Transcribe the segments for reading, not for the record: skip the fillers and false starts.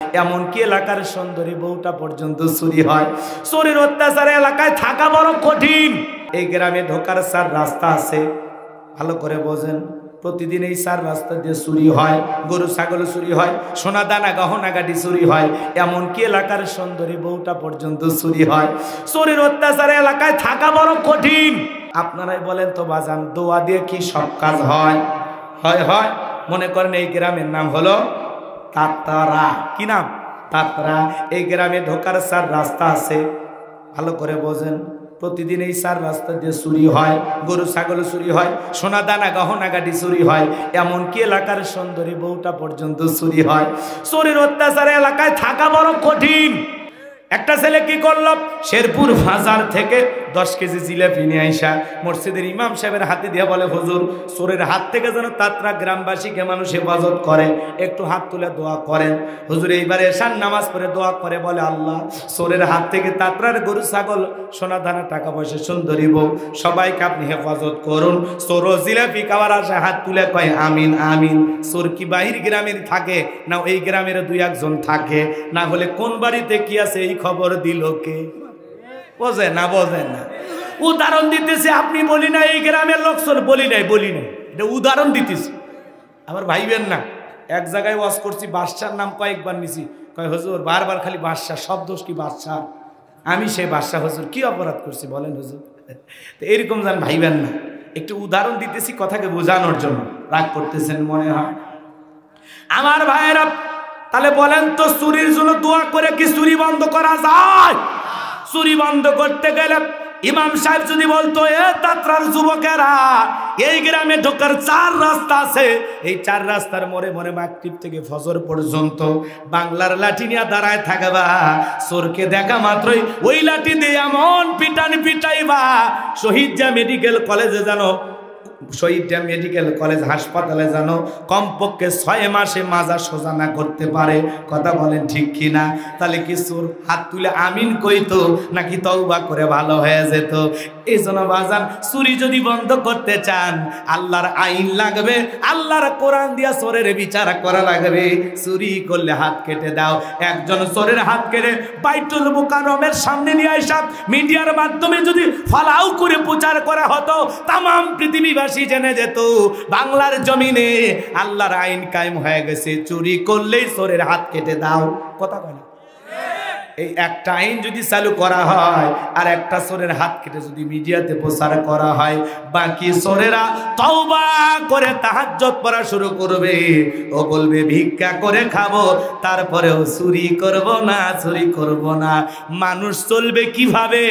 এমনকি এলাকার সুন্দরী বউটা পর্যন্ত চুরি হয়। চোরের অত্যাচারে এলাকায় থাকা বড় কঠিন। এই গ্রামে ঢোকার 4 রাস্তা আছে, ভালো করে বোঝেন। প্রতিদিন এই 4 রাস্তা দিয়ে চুরি হয়, গরু ছাগল চুরি হয়, সোনা দানা গহনাগাটি চুরি হয়, এমনকি এলাকার সুন্দরী বউটা পর্যন্ত চুরি হয়। চোরের অত্যাচারে এলাকায় থাকা বড় কঠিন। আপনারাই বলেন তো বাজান, দোয়া দিয়ে কি সব কাজ হয়? হয় হয়। মনে করেন এই গ্রামের নাম হলো তাতারা। কি নাম? তাতারা। এই গ্রামে ঢোকার 4 রাস্তা আছে, ভালো করে বোঝেন। প্রতিদিন এই 4 রাস্তা দিয়ে চুরি হয়, গরু ছাগল চুরি হয়, সোনা দানা গহনাগাটি চুরি হয়, এমনকি এলাকার সুন্দরী বউটা পর্যন্ত চুরি হয়। চোরের অত্যাচারে এলাকায় থাকা বড় কঠিন। একটা ছেলে কি করল, শেরপুর বাজার থেকে 10 কেজি জিলাপি নিয়ে আইসা মসজিদের ইমাম সাহেবের হাতে দিয়ে বলে, হুজুর চোরের হাত থেকে যেন তাতরা গ্রামবাসীকে মানুষ হেফাজত করে, একটু হাত তুলে দোয়া করেন। হুজুর এইবারে এশার নামাজ পড়ে দোয়া করে বলে, আল্লাহ চোরের হাত থেকে তাতরার গরু ছাগল সোনা দানা টাকা পয়সা সুন্দরী বউ সবাইকে আপনি হেফাজত করুন। চোর জিলাপি খাওয়ার আসে হাত তুলে কয় আমিন আমিন। চোর কি বাহির গ্রামের থাকে না এই গ্রামের 2-1 জন থাকে? না হলে কোন বাড়িতে কি আছে এই খবর দিল কে? বোঝে না, বোঝেন না। উদাহরণ দিতেছে, আপনি বলি না এই গ্রামের লোক চোর, বলি নাই এটা উদাহরণ দিতেছি। আবার ভাইবেন না, এক জায়গায় ওয়াজ করছি, বাদশার নাম কয়েকবার নিছি, কয় হুজুর বারবার খালি বাদশা, সব দোষ কি বাদশা? আমি সেই বাদশা। হুজুর কি অপরাধ করছি বলেন হুজুর? তো এরকম যেন ভাইবেন না, একটু উদাহরণ দিতেছি কথাকে বোঝানোর জন্য। রাগ করতেছেন মনে হয় আমার ভাইয়েরা। তাহলে বলেন তো, চুরির জন্য দোয়া করে কি চুরি বন্ধ করা যায়? চুরি বন্ধ করতে গেলে ইমাম সাহেব যদি বলতো, এ তাতরার যুবকেরা, এই গ্রামে ঢোকার 4 রাস্তা আছে, এই 4 রাস্তার মোড়ে মোড়ে মাগরিব থেকে ফজর পর্যন্ত বাংলার লাঠি নিয়ে দাঁড়ায় থাকবা, চোরকে দেখা মাত্রই ওই লাঠি দিয়ে এমন পিটাইবা, শহীদ মেডিকেল কলেজে জানো, শহীদ মেডিকেল কলেজ হাসপাতালে জানো কমপক্ষে 6 মাসে মাজা সোজা না করতে পারে। কথা বলেন ঠিক কিনা? তাহলে কি চোর হাত তুলে আমিন কইতো নাকি তওবা করে ভালো হয়ে যেত? এই জন্য বাজান, চুরি যদি বন্ধ করতে চান আল্লাহর আইন লাগবে, আল্লাহর কোরআন দিয়া চোরের বিচার করা লাগবে। চুরি করলে হাত কেটে দাও। একজন চোরের হাত কেটে বাইতুল মুকাররমের সামনে নিয়ে আইসা মিডিয়ার মাধ্যমে যদি ফালাও করে প্রচার করা হতো, তাম পৃথিবীবাসী জেনে যেত বাংলার জমিনে আল্লাহর আইন কায়েম হয়ে গেছে, চুরি করলেই চোরের হাত কেটে দাও। কথা কয় না? এই একটা আইন যদি চালু করা হয় আর একটা চোরের হাত কেটে যদি মিডিয়াতে প্রচার করা হয়, বাকি চোরেরা তওবা করে তাহাজ্জুদ পড়া শুরু করবে। ও বলবে ভিক্ষা করে খাবো, তারপরেও চুরি করব না, চুরি করব না। মানুষ চলবে কিভাবে,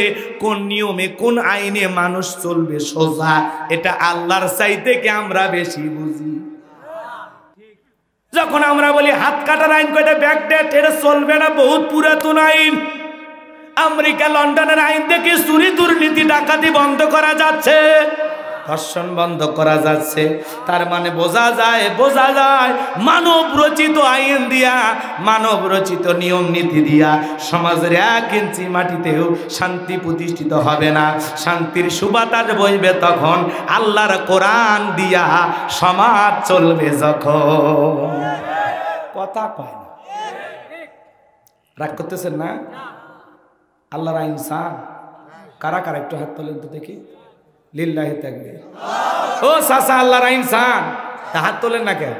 কোন নিয়মে, কোন আইনে মানুষ চলবে সোজা, এটা আল্লাহর চাইতে কি আমরা বেশি বুঝি? যখন আমরা বলি হাত কাটার আইন কয়টা ব্যাকডেট, এটা চলবে না, বহুত পুরাতন আইন। আমেরিকা লন্ডনের আইন থেকে চুরি দুর্নীতি ডাকাতি বন্ধ করা যাচ্ছে, ধর্ষণ বন্ধ করা যাচ্ছে। তার মানে বোঝা যায় মানব রচিত আইন দিয়া, মানব রচিত নিয়ম নীতি দিয়া সমাজের 1 ইঞ্চি মাটিতেও শান্তি প্রতিষ্ঠিত হবে না। শান্তির সুবাতাস বইবে তখন আল্লাহর কোরআন দিয়া সমাজ চলবে যখন। কথা কয় না, রাগ করতেছেন না? আল্লাহর আইন চান কারা কারা? একটু হাত তোলেন তো দেখি। লিল্লাহি তাকবীর। ও চাচা, আল্লাহর আইন চান? তা হাত তোলেন না কেন?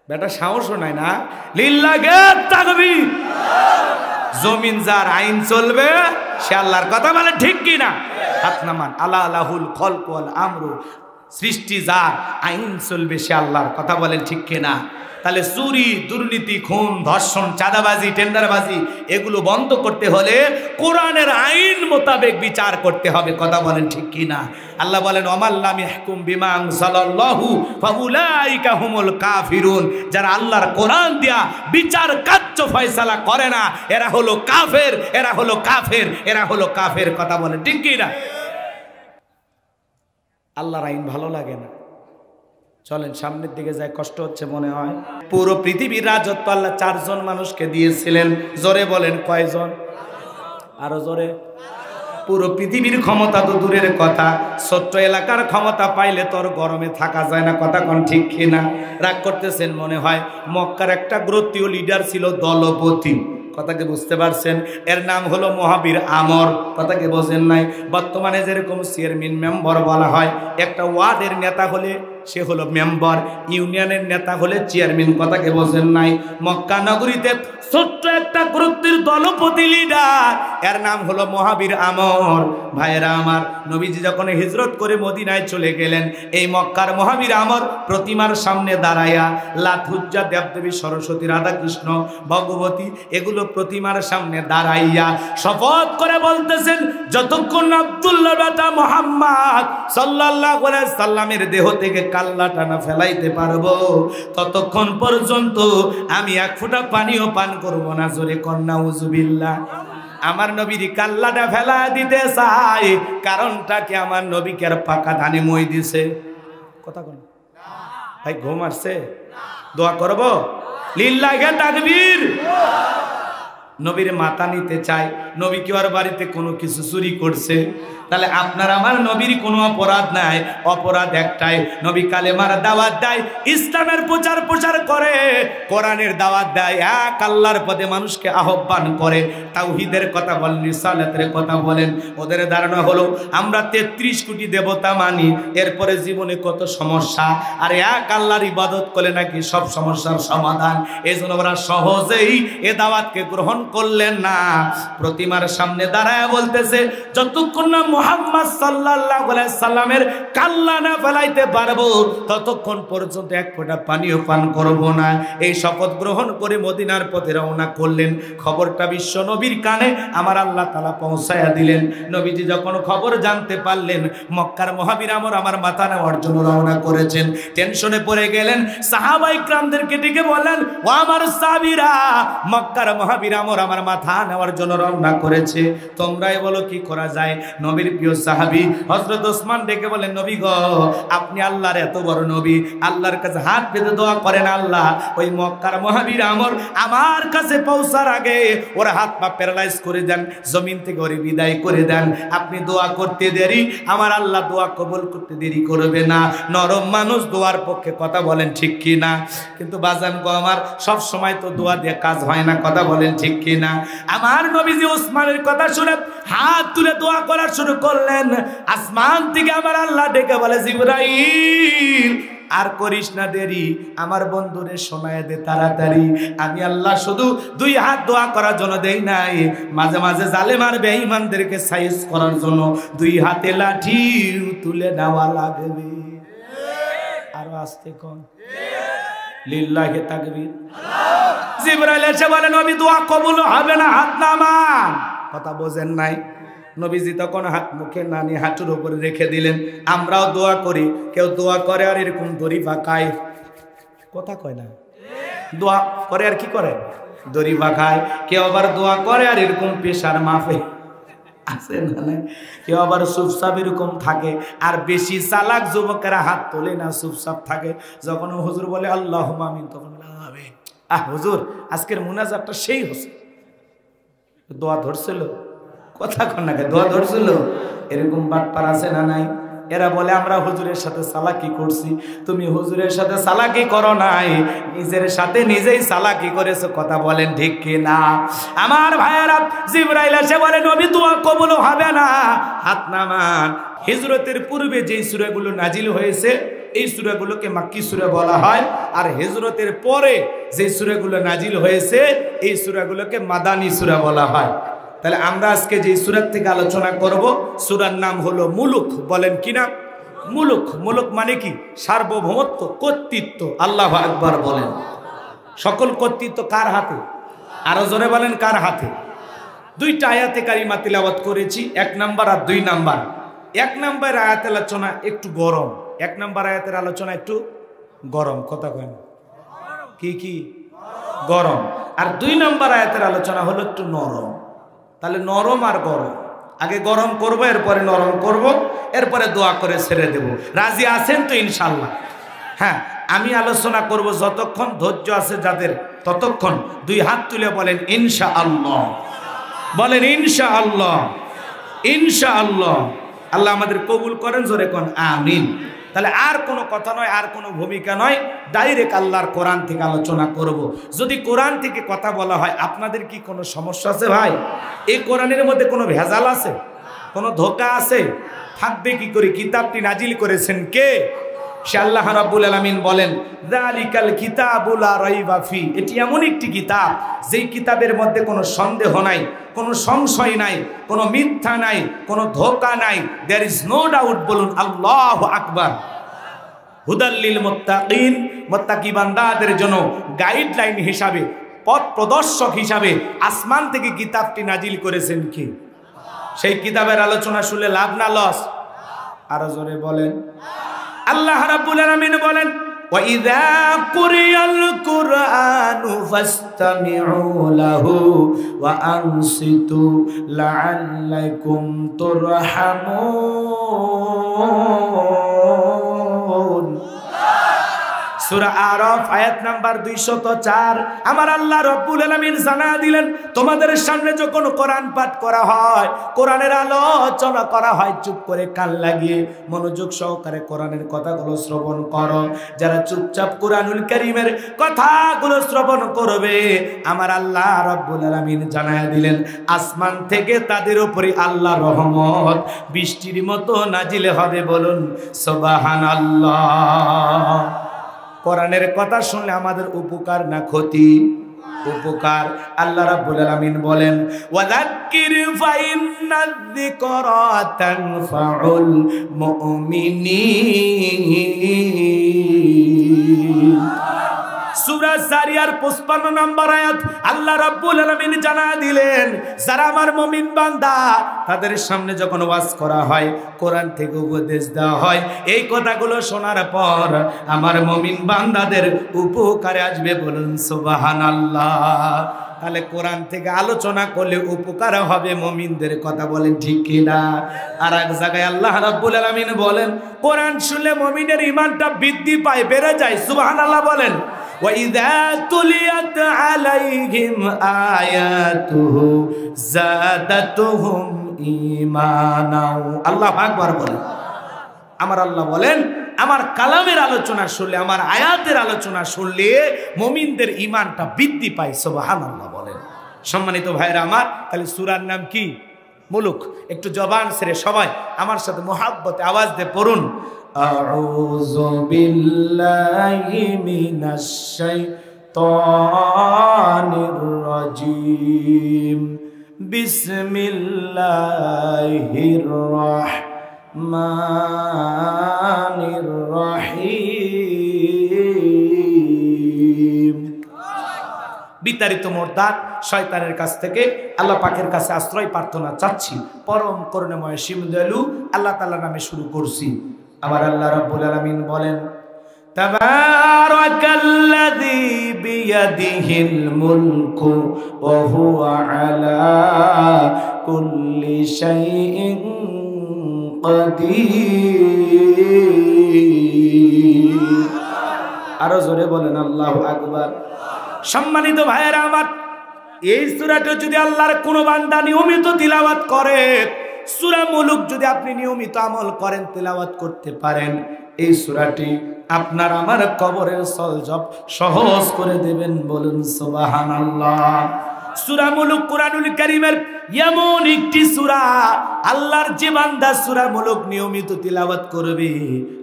বেটা সাহসও নাই না? লিল্লাহি তাকবীর। জমিন যার আইন চলবে সে আল্লাহর কথা বলে, ঠিক কিনা? হাত নামান। আলা লাহুল খলক ওয়াল আমরু, সৃষ্টি যার আইন চলবে সে আল্লাহর কথা বলেন, ঠিক কিনা? তাহলে চুরি দুর্নীতি খুন ধর্ষণ চাঁদাবাজি টেন্ডারবাজি এগুলো বন্ধ করতে হলে কোরআনের আইন মোতাবেক বিচার করতে হবে। কথা বলেন ঠিক কিনা? আল্লাহ বলেন ওমাল্লাম ইয়াহকুম বিমা আনজালাল্লাহু ফাউলাইকা হুমুল কাফিরুন। যারা আল্লাহর কোরআন দিয়া বিচার কার্য ফয়সালা করে না এরা হলো কাফের, এরা হলো কাফের, এরা হলো কাফের। কথা বলেন ঠিক কিনা? আল্লাহর আইন ভালো লাগে না, চলেন সামনের দিকে যায়। কষ্ট হচ্ছে মনে হয়। পুরো পৃথিবীর রাজত্ব আল্লাহ 4 জন মানুষকে দিয়েছিলেন। জোরে বলেন কয়জন? আরো জোরে। পুরো পৃথিবীর ক্ষমতা তো দূরের কথা, ছোট্ট এলাকার ক্ষমতা পাইলে তোর গরমে থাকা যায় না। কথা কোন ঠিক কিনা? রাগ করতেছেন মনে হয়। মক্কার একটা গোত্রীয় লিডার ছিল দলপতি, কথাকে বুঝতে পারছেন? এর নাম হলো মহাবীর আমর, কথাকে বোঝেন নাই? বর্তমানে যেরকম চেয়ারম্যান মেম্বার বলা হয়, একটা ওয়ার্ডের নেতা হলে সে হলো মেম্বার, ইউনিয়নের নেতা হলে চেয়ারম্যান, কথাকে বোঝেন নাই? মক্কা নগরীতে ছোট্ট একটা গোত্রের দলপতি লিডার, এর নাম হলো মহাবীর আমর। ভাইয়েরা আমার, নবীজি যখন হিজরত করে মদিনায় চলে গেলেন, এই মক্কার মহাবীর আমর প্রতিমার সামনে দাঁড়াইয়া লাত, উজ্জা, দেবদেবী, সরস্বতী, রাধাকৃষ্ণ, ভগবতী এগুলো প্রতিমার সামনে দাঁড়াইয়া শপথ করে বলতেছেন, যতক্ষণ আব্দুল্লাহ বেটা মুহাম্মদ সাল্লাল্লাহু আলাইহি সাল্লামের দেহ থেকে কাল্লাটা না ফেলাইতে পারবো, ততক্ষণ পর্যন্ত আমি এক ফোঁটা পানিও পান করব না। জোরে কন্যা উজুবিল্লাহ। আমার নবীর কাল্লাটা ফেলা দিতে চাই, কারণটা কি? আমার নবীকে আর পাকা ধানে মই দিছে? কথা কোন ভাই? ঘুম আসছে? দোয়া করব? লিল্লাহি তাকবীর। নবীর মাথা নিতে চাই। নবী কি ওর বাড়িতে কোনো কিছু চুরি করছে? তাহলে আপনার আমার নবীর কোনো অপরাধ নাই, অপরাধ একটাই, নবী কালেমার দাওয়াত দেয়, ইসলামের প্রচার করে, কোরআনের দাওয়াত দেয়, এক আল্লাহর পথে মানুষকে আহ্বান করে, তাওহীদের কথা বলেন, রিসালাতের কথা বলেন। ওদের ধারণা হলো আমরা 33 কোটি দেবতা মানি, এরপরে জীবনে কত সমস্যা, আর এক আল্লাহর ইবাদত করলে নাকি সব সমস্যার সমাধান। এই জন্য ওরা সহজেই এ দাওয়াতকে গ্রহণ করলেন না। প্রতিমার সামনে দাঁড়ায় বলতেছে, যতক্ষণ না মুহাম্মদ সাল্লাল্লাহু আলাইহি সাল্লামের কাল্লা না ফেলাইতে পারবো, ততক্ষণ পর্যন্ত এক ফোঁটা পানিও পান করব না। এই শপথ গ্রহণ করে মদিনার পথে রওনা করলেন। খবরটা বিশ্ব নবীর কানে আমার আল্লাহ তাআলা পৌঁছায়া দিলেন। নবীজি যখন খবর জানতে পারলেন মক্কার মহাবীর আমর আমার মাথা নেওয়ার জন্য রওনা করেছেন, টেনশনে পড়ে গেলেন। সাহাবায়ে কিরামদেরকে ডেকে বললেন, ও আমার সাহাবীরা, মক্কার মহাবীর আমর আমার মাথা নেওয়ার জন্য রওনা করেছে, তোমরাই বলো কি করা যায়? নবীর প্রিয় সাহাবী হযরত ওসমান ডেকে বলেন, নবী গো, আপনি আল্লাহর এত বড় নবী, আল্লাহর কাছে হাত পেতে দোয়া করেন, আল্লাহ ওই মক্কার মহাবীর আমর আমার কাছে পৌঁছার আগে ওর হাত পা প্যারালাইজ করে দেন, জমিন থেকে ওরে বিদায় করে দেন। আপনি দোয়া করতে দেরি, আমার আল্লাহ দোয়া কবুল করতে দেরি করবে না। নরম মানুষ, দোয়ার পক্ষে কথা বলেন ঠিক কি না? কিন্তু বাজান গো আমার, সব সময় তো দোয়া দিয়ে কাজ হয় না, কথা বলেন ঠিক কি না? আমার নবীজি ওসমানের কথা শুনে হাত তুলে দোয়া করা শুরু করলেন। আসমান থেকে আমার আল্লাহ ডেকে বলে, জিবরাইল আর করিস না দেরি, আমার বন্ধুরে শোনায় দে তাড়াতাড়ি। আমি আল্লাহ শুধু 2 হাত দোয়া করার জন্য দেই নাই, মাঝে মাঝে জালেম আর বেঈমানদেরকে সাইজ করার জন্য 2 হাতে লাঠি তুলে নেওয়া লাগবে। আরো আস্তে কোন লিল্লাহি তাকবীর। জিবরাইল এসে বলেন, নবী দোয়া কবুল হবে না, হাত নামান। কথা বোঝেন নাই? নবীজি তখন হাত মুখে না নিয়ে হাঁটুর উপরে রেখে দিলেন। আমরাও দোয়া করি, কেউ দোয়া করে আর এরকম দড়ি বাঁকায়, কথা কয় না, দোয়া করে আর কি করে, দড়ি বাঁকায়। কেউ আবার দোয়া করে আর এরকম পেশার মাফে আছে না, না কেউ আবার চুপচাপ এরকম থাকে। আর বেশি চালাক যুবকেরা হাত তোলে না, চুপচাপ থাকে। যখন হুজুর বলে আল্লাহুম্মা আমিন, তখন লাগাবে, হুজুর আজকের মুনাজাতটা সেই হচ্ছে, দোয়া ধরছিল, কথা কন না, দোয়া ধরছিল। এরকম বাটপার আছে না নাই? এরা বলে আমরা হুজুরের সাথে চালাকি করছি। তুমি হুজুরের সাথে চালাকি করো নাই, নিজের সাথে নিজেই চালাকি করেছো, কথা বলেন ঠিক কি না? আমার ভাইয়েরা, জিবরাইল এসে বলে, নবী দোয়া কবুল হবে না, হাত নামান। হিজরতের পূর্বে যে সূরাগুলো নাজিল হয়েছে এই সূরাগুলোকে মাক্কি সূরা বলা হয়, আর হিজরতের পরে যে সূরাগুলো নাজিল হয়েছে এই সূরাগুলোকে মাদানী সূরা বলা হয়। তাহলে আমরা আজকে যে সূরা থেকে আলোচনা করব, সূরার নাম হলো মুলুক। বলেন কি না? মুলুক। মুলুক মানে কি? সার্বভৌমত্ব, কর্তৃত্ব। আল্লাহু আকবার বলেন। সকল কর্তৃত্ব কার হাতে? আরো জোরে বলেন, কার হাতে? 2টা আয়াতে কারিমা তিলাওয়াত করেছি, 1 নাম্বার আর 2 নাম্বার। 1 নাম্বার আয়াতের আলোচনা একটু গরম, 1 নাম্বার আয়াতের আলোচনা একটু গরম, কথা কয় না? কি কি গরম? আর 2 নাম্বার আয়াতের আলোচনা হলো একটু নরম। তাহলে নরম আর গরম, আগে গরম করব, এরপরে নরম করব, এরপরে দোয়া করে ছেড়ে দেব। রাজি আছেন তো ইনশাআল্লাহ? হ্যাঁ, আমি আলোচনা করব যতক্ষণ ধৈর্য আছে যাদের, ততক্ষণ 2 হাত তুলে বলেন ইনশাআল্লাহ, বলেন ইনশাআল্লাহ। ইনশাআল্লাহ। আল্লাহ আমাদের কবুল করেন, জোরে কোন আমিন। তাহলে আর কোনো কথা নয়, আর কোনো ভূমিকা নয়, ডাইরেক্ট আল্লাহর কোরআন থেকে আলোচনা করব। যদি কোরআন থেকে কথা বলা হয়, আপনাদের কি কোনো সমস্যা আছে ভাই? এই কোরআনের মধ্যে কোনো ভেজাল আছে? কোনো ধোঁকা আছে? থাকবে কি করে? কিতাবটি নাজিল করেছেন কে? সে আল্লাহ রাব্বুল আলামিন বলেন, যালিকাল কিতাবুল লা রাইবা ফি। এটি এমন একটি কিতাব যেই কিতাবের মধ্যে কোনো সন্দেহ নাই, কোনো সংশয় নাই, কোনো মিথ্যা নাই, কোনো ধোঁকা নাই। There is no doubt. বলুন আল্লাহু আকবার। হুদাল লিল মুত্তাকিন, মুত্তাকি বান্দাদের জন্য গাইডলাইন হিসাবে, পথ প্রদর্শক হিসাবে আসমান থেকে কিতাবটি নাজিল করেছেন কি? সেই কিতাবের আলোচনা শুনলে লাভ না লস? আরো জোরে বলেন। আল্লাহ রাব্বুল আলামিন বলেন, ওয়া ইযা কুরিয়াল কুরআনু ফাসতামিউ লাহু ওয়া আনসিতু লাআল্লাকুম তুরহামুন। সূরা আরাফ আয়াত নাম্বার 204। আমার আল্লাহ রাব্বুল আলামিন জানা দিলেন, তোমাদের সামনে যখন কোরআন পাঠ করা হয়, কোরআনের আলোচনা করা হয়, চুপ করে কান লাগিয়ে মনোযোগ সহকারে কোরআনের কথাগুলো শ্রবণ করো। যারা চুপচাপ কোরআনুল কারীমের কথাগুলো শ্রবণ করবে, আমার আল্লাহ রাব্বুল আলামিন জানায়া দিলেন, আসমান থেকে তাদের উপরে আল্লাহর রহমত বৃষ্টির মতো নাজিল হবে। বলুন সুবহানাল্লাহ। কোরআনের কথা শুনলে আমাদের উপকার না ক্ষতি? উপকার। আল্লাহ রাব্বুল আলামিন বলেন, ওয়াযাক্কির ফাইন্নায যিকরা তানফাউল মুমিনিন। সূরা জারিয়ার 55 নম্বর আয়াত আল্লাহ রাব্বুল আলামিন জানা দিলেন, যারা আমার মুমিন বান্দা, তাদের সামনে যখন ওয়াজ করা হয়, কোরআন থেকে উপদেশ দেওয়া হয়, এই কথাগুলো শোনার পর আমার মুমিন বান্দাদের উপকারে আসবে। বলুন সুবহানাল্লাহ। তাহলে কোরআন থেকে আলোচনা করলে উপকার হবে মুমিনদের, কথা বলেন ঠিক কিনা? আর এক জায়গায় আল্লাহ রাব্বুল আলামিন বলেন, কোরআন শুনলে মুমিনের ঈমানটা বৃদ্ধি পায়, বেড়ে যায়। সুবহানাল্লাহ বলেন। وَإِذَا تُلِيَتْ عَلَيْهِمْ آيَاتُهُ زَادَتْهُمْ ঈমানা। আল্লাহু আকবার বলেন। আমার আল্লাহ বলেন, আমার কালামের আলোচনা শুনলে, আমার আয়াতের আলোচনা শুনলে মুমিনদের ঈমানটা বৃদ্ধি পায়। সুবহানাল্লাহ বলেন। সম্মানিত ভাইরা আমার, তাহলে সূরার নাম কি? মুলুক। একটু জবান ছেড়ে সবাই আমার সাথে মুহাব্বতে আওয়াজ দিয়ে পড়ুন, আউযু বিল্লাহি মিনাশ শাইতানির রাজীম। বিসমিল্লাহির রাহমানির রহিম। বিতাড়িত মুরতাদ শয়তানের কাছ থেকে আল্লাহ পাকের কাছে আশ্রয় প্রার্থনা চাচ্ছি। পরম করুণাময় সীম দয়ালু আল্লাহ তাআলার নামে শুরু করছি। আমার আল্লাহ রাব্বুল আলামিন বলেন, তাবারাকাল্লাযী বিয়াদিহিল মুলকু ওয়া হুয়া আলা কুল্লি শাইইন কাদির। আরো জোরে বলেন আল্লাহু আকবার। সম্মানিত ভাইয়েরা আমার, এই সূরাটা যদি আল্লাহর কোন বান্দা নিয়মিত তিলাওয়াত করে, সূরা মুলুক যদি আপনি নিয়মিত আমল করেন, তিলাওয়াত করতে পারেন, এই সূরাটি আপনার আমার কবরের সলজব সহজ করে দেবেন। বলুন সুবহানাল্লাহ। সূরা মুলুক কোরআনুল কারীমের এমন একটি সূরা, আল্লাহর যে বান্দা সূরা মুলুক নিয়মিত তিলাওয়াত করবে,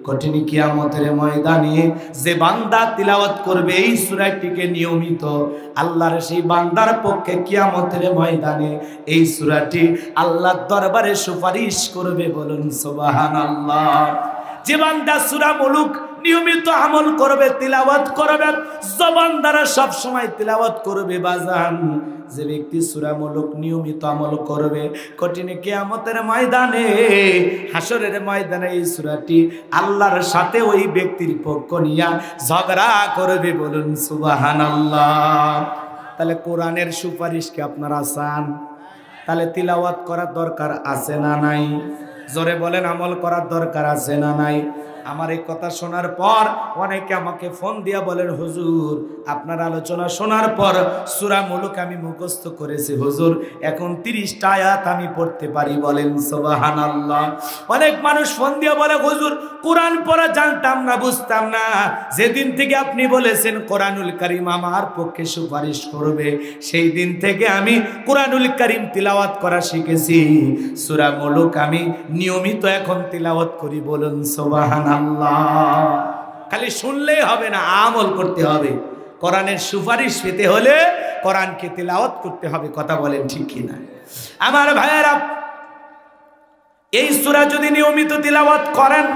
কঠিন কিয়ামতের ময়দানে যে বান্দা তিলাওয়াত করবে এই সূরাটিকে নিয়মিত, আল্লাহর সেই বান্দার পক্ষে কিয়ামতের ময়দানে এই সূরাটি আল্লাহর দরবারে সুপারিশ করবে। বলুন সুবহানাল্লাহ। যে বান্দা সূরা মুলুক নিয়মিত আমল করবে, তিলাওয়াত করবে, জবান দ্বারা সব সময় তিলাওয়াত করবে বাজান, যে ব্যক্তি সূরা মুলুক নিয়মিত আমল করবে, কঠিন কিয়ামতের ময়দানে, হাসরের ময়দানে এই সূরাটি আল্লাহর সাথে ওই ব্যক্তির পক্ষ নিয়া ঝগড়া করবে। বলুন সুবহানাল্লাহ। তাহলে কোরআনের সুপারিশ কি আপনারা চান? তাহলে তিলাওয়াত করার দরকার আছে না নাই? জোরে বলেন, আমল করার দরকার আছে না নাই? আমার এই কথা শোনার পর অনেকে আমাকে ফোন দিয়া বলেন, হুজুর আপনার আলোচনা শোনার পর সূরা মুলক আমি মুখস্থ করেছি হুজুর, এখন 30টা আয়াত আমি পড়তে পারি, বলেন সুবহানাল্লাহ। অনেক মানুষ ফোন দিয়া বলে, হুজুর কোরআন পড়া জানতাম না, বুঝতাম না, যেদিন থেকে আপনি বলেছেন কোরআনুল কারীম আমার পক্ষে সুপারিশ করবে, সেই দিন থেকে আমি কোরআনুল কারীম তিলাওয়াত করা শিখেছি। সূরা মুলক আমি নিয়মিত এখন তিলাওয়াত করি, বলুন সুবহানাল্লাহ। খালি শুনলেই হবে না, আমল করতে হবে। কোরআনের সুপারিশ পেতে হলে কোরআনকে তিলাওয়াত করতে হবে, কথা বলেন ঠিক কিনা? আমার ভাইয়েরা, এই সূরা যদি নিয়মিত তিলাওয়াত করেন,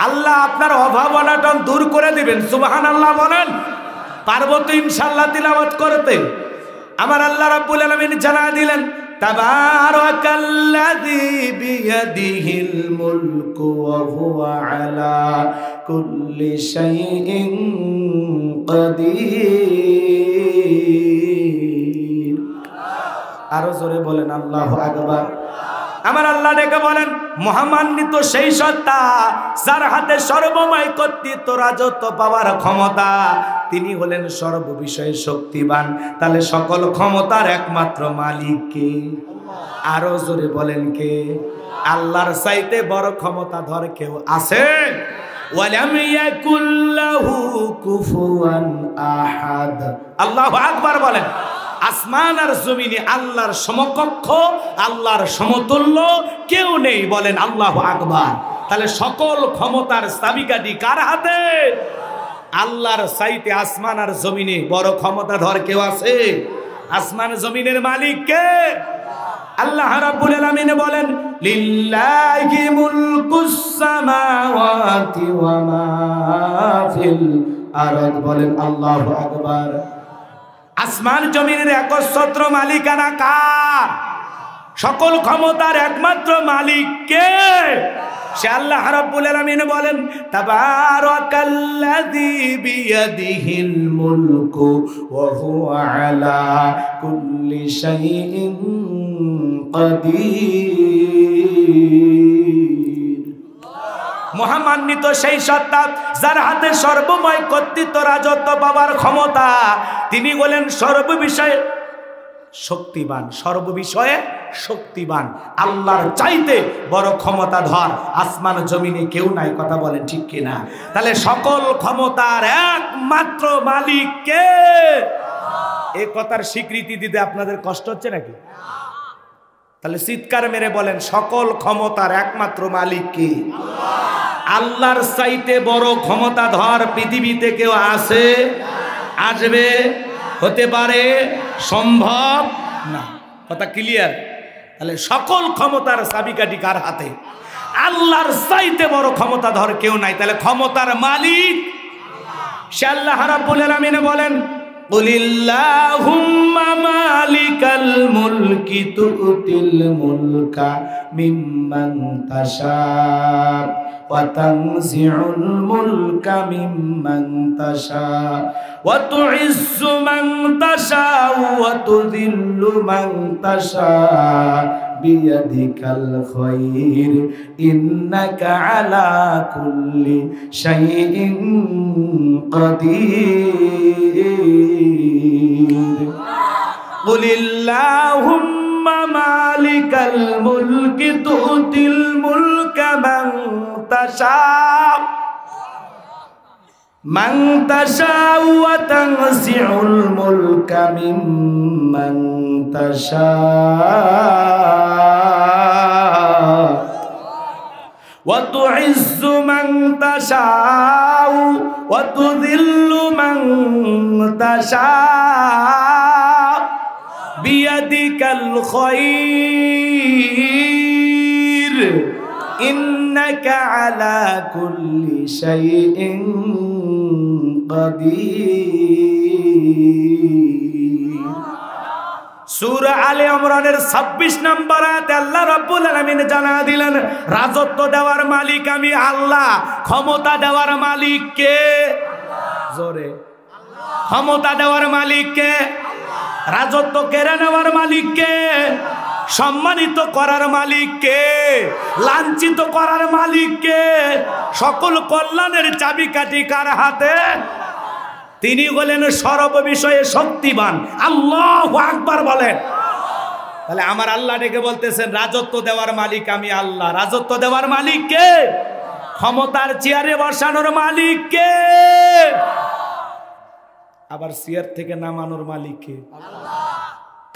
আল্লাহ আপনার অভাব অনাটন দূর করে দিবেন। সুবহানাল্লাহ বলেন। পারবো তো ইনশাআল্লাহ তিলাওয়াত করতে? আমার আল্লাহ রাব্বুল আলামিন জানা দিলেন, তাবারাকাল্লাযী বিয়াদিহিল মুলকু ওয়া হুয়া আলা কুল্লি শাইইন কাদির। আরো জোরে বলেন আল্লাহু আকবার। আমার আল্লাহ ডেকে বলেন, মহামান্বিত সেই সত্তা যার হাতে সর্বময় কর্তৃত্ব, রাজত্ব পাওয়ার ক্ষমতা, তিনি হলেন সর্ববিষয়ে শক্তিবান। তাহলে সকল ক্ষমতার একমাত্র মালিক কে? আরো জোরে বলেন কে? আল্লাহর চাইতে বড় ক্ষমতাধর কেউ আছে? ওয়ালাম ইয়াকুল লাহু কুফুয়ান আহাদ। আল্লাহু আকবার বলেন। আসমান আর জমিনে আল্লাহর সমকক্ষ, আল্লাহর সমতুল্য কেউ নেই, বলেন আল্লাহু আকবার। তাহলে সকল ক্ষমতার চাবিকাঠি কার হাতে? আল্লাহর চাইতে আসমান আর জমিনে বড় ক্ষমতাধর কেউ আছে? আসমান জমিনের মালিক কে? আল্লাহ রাব্বুল আলামিন বলেন, লিল্লাহি মুলকুস সামাওয়াতি ওয়া মা ফিল আরদ। বলেন আল্লাহু আকবার। আসমান জমিনের একচ্ছত্র মালিকানা কার? সকল ক্ষমতার একমাত্র মালিক কে? সে আল্লাহ রাব্বুল আলামিন বলেন, তাবারাকাল্লাযী বিয়াদিহিল মুলকু ওয়া হুয়া আলা কুল্লি শাইইন কাদির। মহামান্বিত সেই সত্তা যার হাতে সর্বময় কর্তৃত্ব, রাজত্ব পাওয়ার ক্ষমতা, তিনি বলেন সর্ববিষয়ে শক্তিবান। সর্ববিষয়ে শক্তিবান। আল্লাহর চাইতে বড় ক্ষমতাধর আসমান জমিনে কেউ নাই, কথা বলেন ঠিক কিনা? তাহলে সকল ক্ষমতার একমাত্র মালিক কে? এই কথার স্বীকৃতি দিতে আপনাদের কষ্ট হচ্ছে নাকি? তাহলে চিৎকার মেরে বলেন, সকল ক্ষমতার একমাত্র মালিক কে? আল্লাহর চাইতে বড় ক্ষমতাধর পৃথিবীতে কেউ আছে? আসবে? হতে পারে? সম্ভব না। কথা ক্লিয়ার? তাহলে সকল ক্ষমতার চাবিকাঠি কার হাতে? আল্লাহর চাইতে বড় ক্ষমতাধর কেউ নাই। তাহলে ক্ষমতার মালিক সে আল্লাহ রাব্বুল আলামিন বলেন, কুলিল্লাহুম্মা মালিকাল মুলকি তুতিল মুলকা মিম্মান তাশা ওয়া তানজিউল মুলকা মিম্মান তাশা ওয়া তুইজ্জু মান তাশা ওয়া তুযিল্লু মান তাশা বিয়াদিকাল খায়র ইন্নাকা আলা কুল্লি শাইইন কাদির। কুলিল্লাহুম্মা মালিকাল মুলকি তুতিল মুলকা মান তাশা ওয়া তানজিউল মুলকা মিম্মান তাশা ওয়া তুইজ্জু মান তাশা ওয়া তুযিল্লু মান তাশা বিয়াদিকাল খায়র ইন্নাকা আলা কুল্লি শাইইন কাদির। সূরা আলে ইমরানের 26 নম্বর আয়াতে আল্লাহ রাব্বুল আলামিন জানা দিলেন, রাজত্ব দেওয়ার মালিক আমি আল্লাহ। ক্ষমতা দেওয়ার মালিক কে? জোরে। ক্ষমতা দেওয়ার মালিক কে? রাজত্ব কেড়ে নেওয়ার মালিক কে? সম্মানিত করার মালিক কে? লাঞ্ছিত করার মালিক কে? সকল কল্যাণের চাবিকাঠি কার হাতে? তিনি হলেন সর্ব বিষয়ে শক্তিমান। আল্লাহু আকবার বলেন। তাহলে আমার আল্লাহ ডেকে বলতেছেন রাজত্ব দেওয়ার মালিক আমি আল্লাহ। রাজত্ব দেওয়ার মালিক কে? ক্ষমতার চেয়ারে বসানোর মালিক কে? আবার চেয়ার থেকে নামানোর মালিক কে?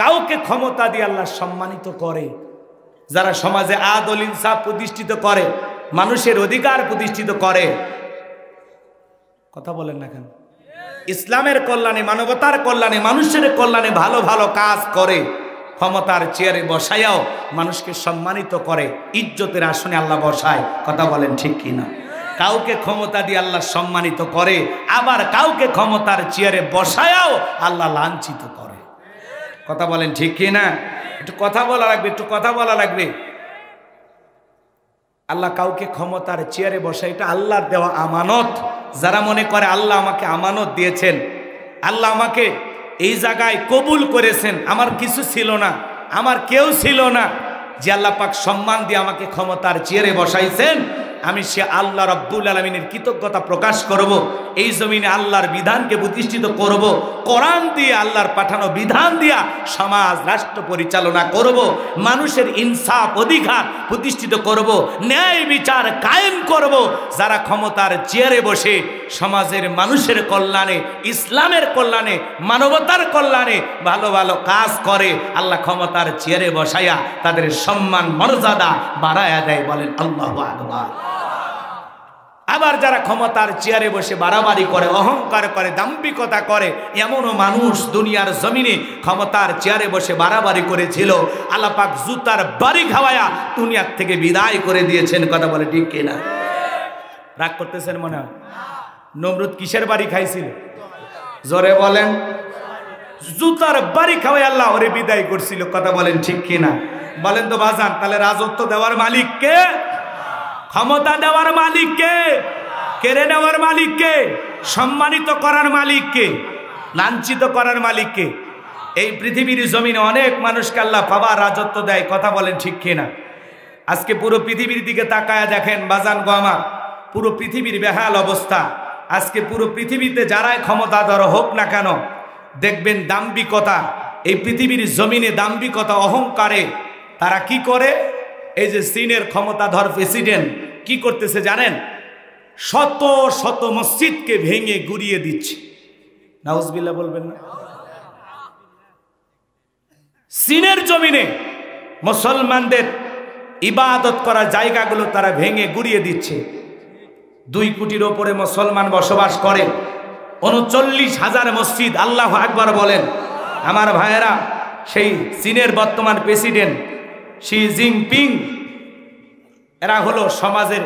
কাউকে ক্ষমতা দিয়ে আল্লাহ সম্মানিত করে। যারা সমাজে আদল ইনসাফ প্রতিষ্ঠিত করে, মানুষের অধিকার প্রতিষ্ঠিত করে, কথা বলেন না কেন? ইসলামের কল্যাণে, মানবতার কল্যাণে, মানুষের কল্যাণে ভালো ভালো কাজ করে, ক্ষমতার চেয়ারে বসায়াও মানুষকে সম্মানিত করে, ইজ্জতের আসনে আল্লাহ বসায়। কথা বলেন ঠিক কিনা? কাউকে ক্ষমতা দিয়ে আল্লাহ সম্মানিত করে, আবার কাউকে ক্ষমতার চেয়ারে বসায়াও আল্লাহ লাঞ্ছিত করে। কথা বলেন ঠিক কিনা? একটু কথা বলা লাগবে, একটু কথা বলা লাগবে। আল্লাহ কাউকে ক্ষমতার চেয়ারে বসায়, এটা আল্লাহর দেওয়া আমানত। যারা মনে করে আল্লাহ আমাকে আমানত দিয়েছেন, আল্লাহ আমাকে এই জায়গায় কবুল করেছেন, আমার কিছু ছিল না, আমার কেউ ছিল না, যে আল্লাহ পাক সম্মান দিয়ে আমাকে ক্ষমতার চেয়ারে বসাইছেন, আমি সে আল্লাহ রাব্বুল আলামিনের কৃতজ্ঞতা প্রকাশ করব। এই জমিনে আল্লাহর বিধানকে প্রতিষ্ঠিত করব, কোরআন দিয়ে আল্লাহর পাঠানো বিধান দিয়া সমাজ রাষ্ট্র পরিচালনা করব, মানুষের ইনসাফ অধিকার প্রতিষ্ঠিত করব, ন্যায় বিচার কায়েম করব। যারা ক্ষমতার চেয়ারে বসে সমাজের মানুষের কল্যাণে, ইসলামের কল্যাণে, মানবতার কল্যাণে ভালো ভালো কাজ করে, আল্লাহ ক্ষমতার চেয়ারে বসাইয়া তাদের সম্মান মর্যাদা বাড়ায়া দেয়। বলেন আল্লাহু আকবার। আবার যারা ক্ষমতার চেয়ারে বসে বাড়াবাড়ি করে, অহংকার করে, দাম্ভিকতা করে, এমনও মানুষ দুনিয়ার জমিনে ক্ষমতার চেয়ারে বসে বাড়াবাড়ি করেছিল, আল্লাহ পাক জুতার বাড়ি খাওয়ায়া দুনিয়ার থেকে বিদায় করে দিয়েছেন। কথা বলে ঠিক কিনা? রাগ করতেছেন মনে হয়? নমরুদ কিসের বাড়ি খাইছিল? জোরে বলেন। জুতার বাড়ি খাওয়াই আল্লাহ ওরে বিদায় করছিল। কথা বলেন ঠিক কিনা? বলেন তো বাজান, তাহলে রাজত্ব দেওয়ার মালিক কে? ক্ষমতা দেওয়ার মালিক কে? কেড়ে নেওয়ার মালিক কে? সম্মানিত করার মালিক কে? লাঞ্ছিত করার মালিক কে? এই পৃথিবীর জমিনে অনেক মানুষকে আল্লাহ পাওয়ার রাজত্ব দেয়। কথা বলেন ঠিক কিনা? আজকে পুরো পৃথিবীর দিকে তাকায়া দেখেন বাজান গো আমার, পুরো পৃথিবীর বেহাল অবস্থা। আজকে পুরো পৃথিবীতে যারাই ক্ষমতাধর হোক না কেন, দেখবেন দাম্ভিকতা, এই পৃথিবীর জমিনে দাম্ভিকতা, অহংকারে তারা কি করে? এই যে চীনের ক্ষমতাধর প্রেসিডেন্ট কি করতেছে জানেন? শত শত মসজিদকে ভেঙে গুড়িয়ে দিচ্ছে। নাউজুবিল্লাহ বলবেন না? চীনের জমিনে মুসলমানদের ইবাদত করার জায়গাগুলো তারা ভেঙে গুড়িয়ে দিচ্ছে। 2 কোটির ওপরে মুসলমান বসবাস করে, 39,000 মসজিদ। আল্লাহু আকবার বলেন। আমার ভাইয়েরা, সেই চীনের বর্তমান প্রেসিডেন্ট শি জিনপিং, এরা হলো সমাজের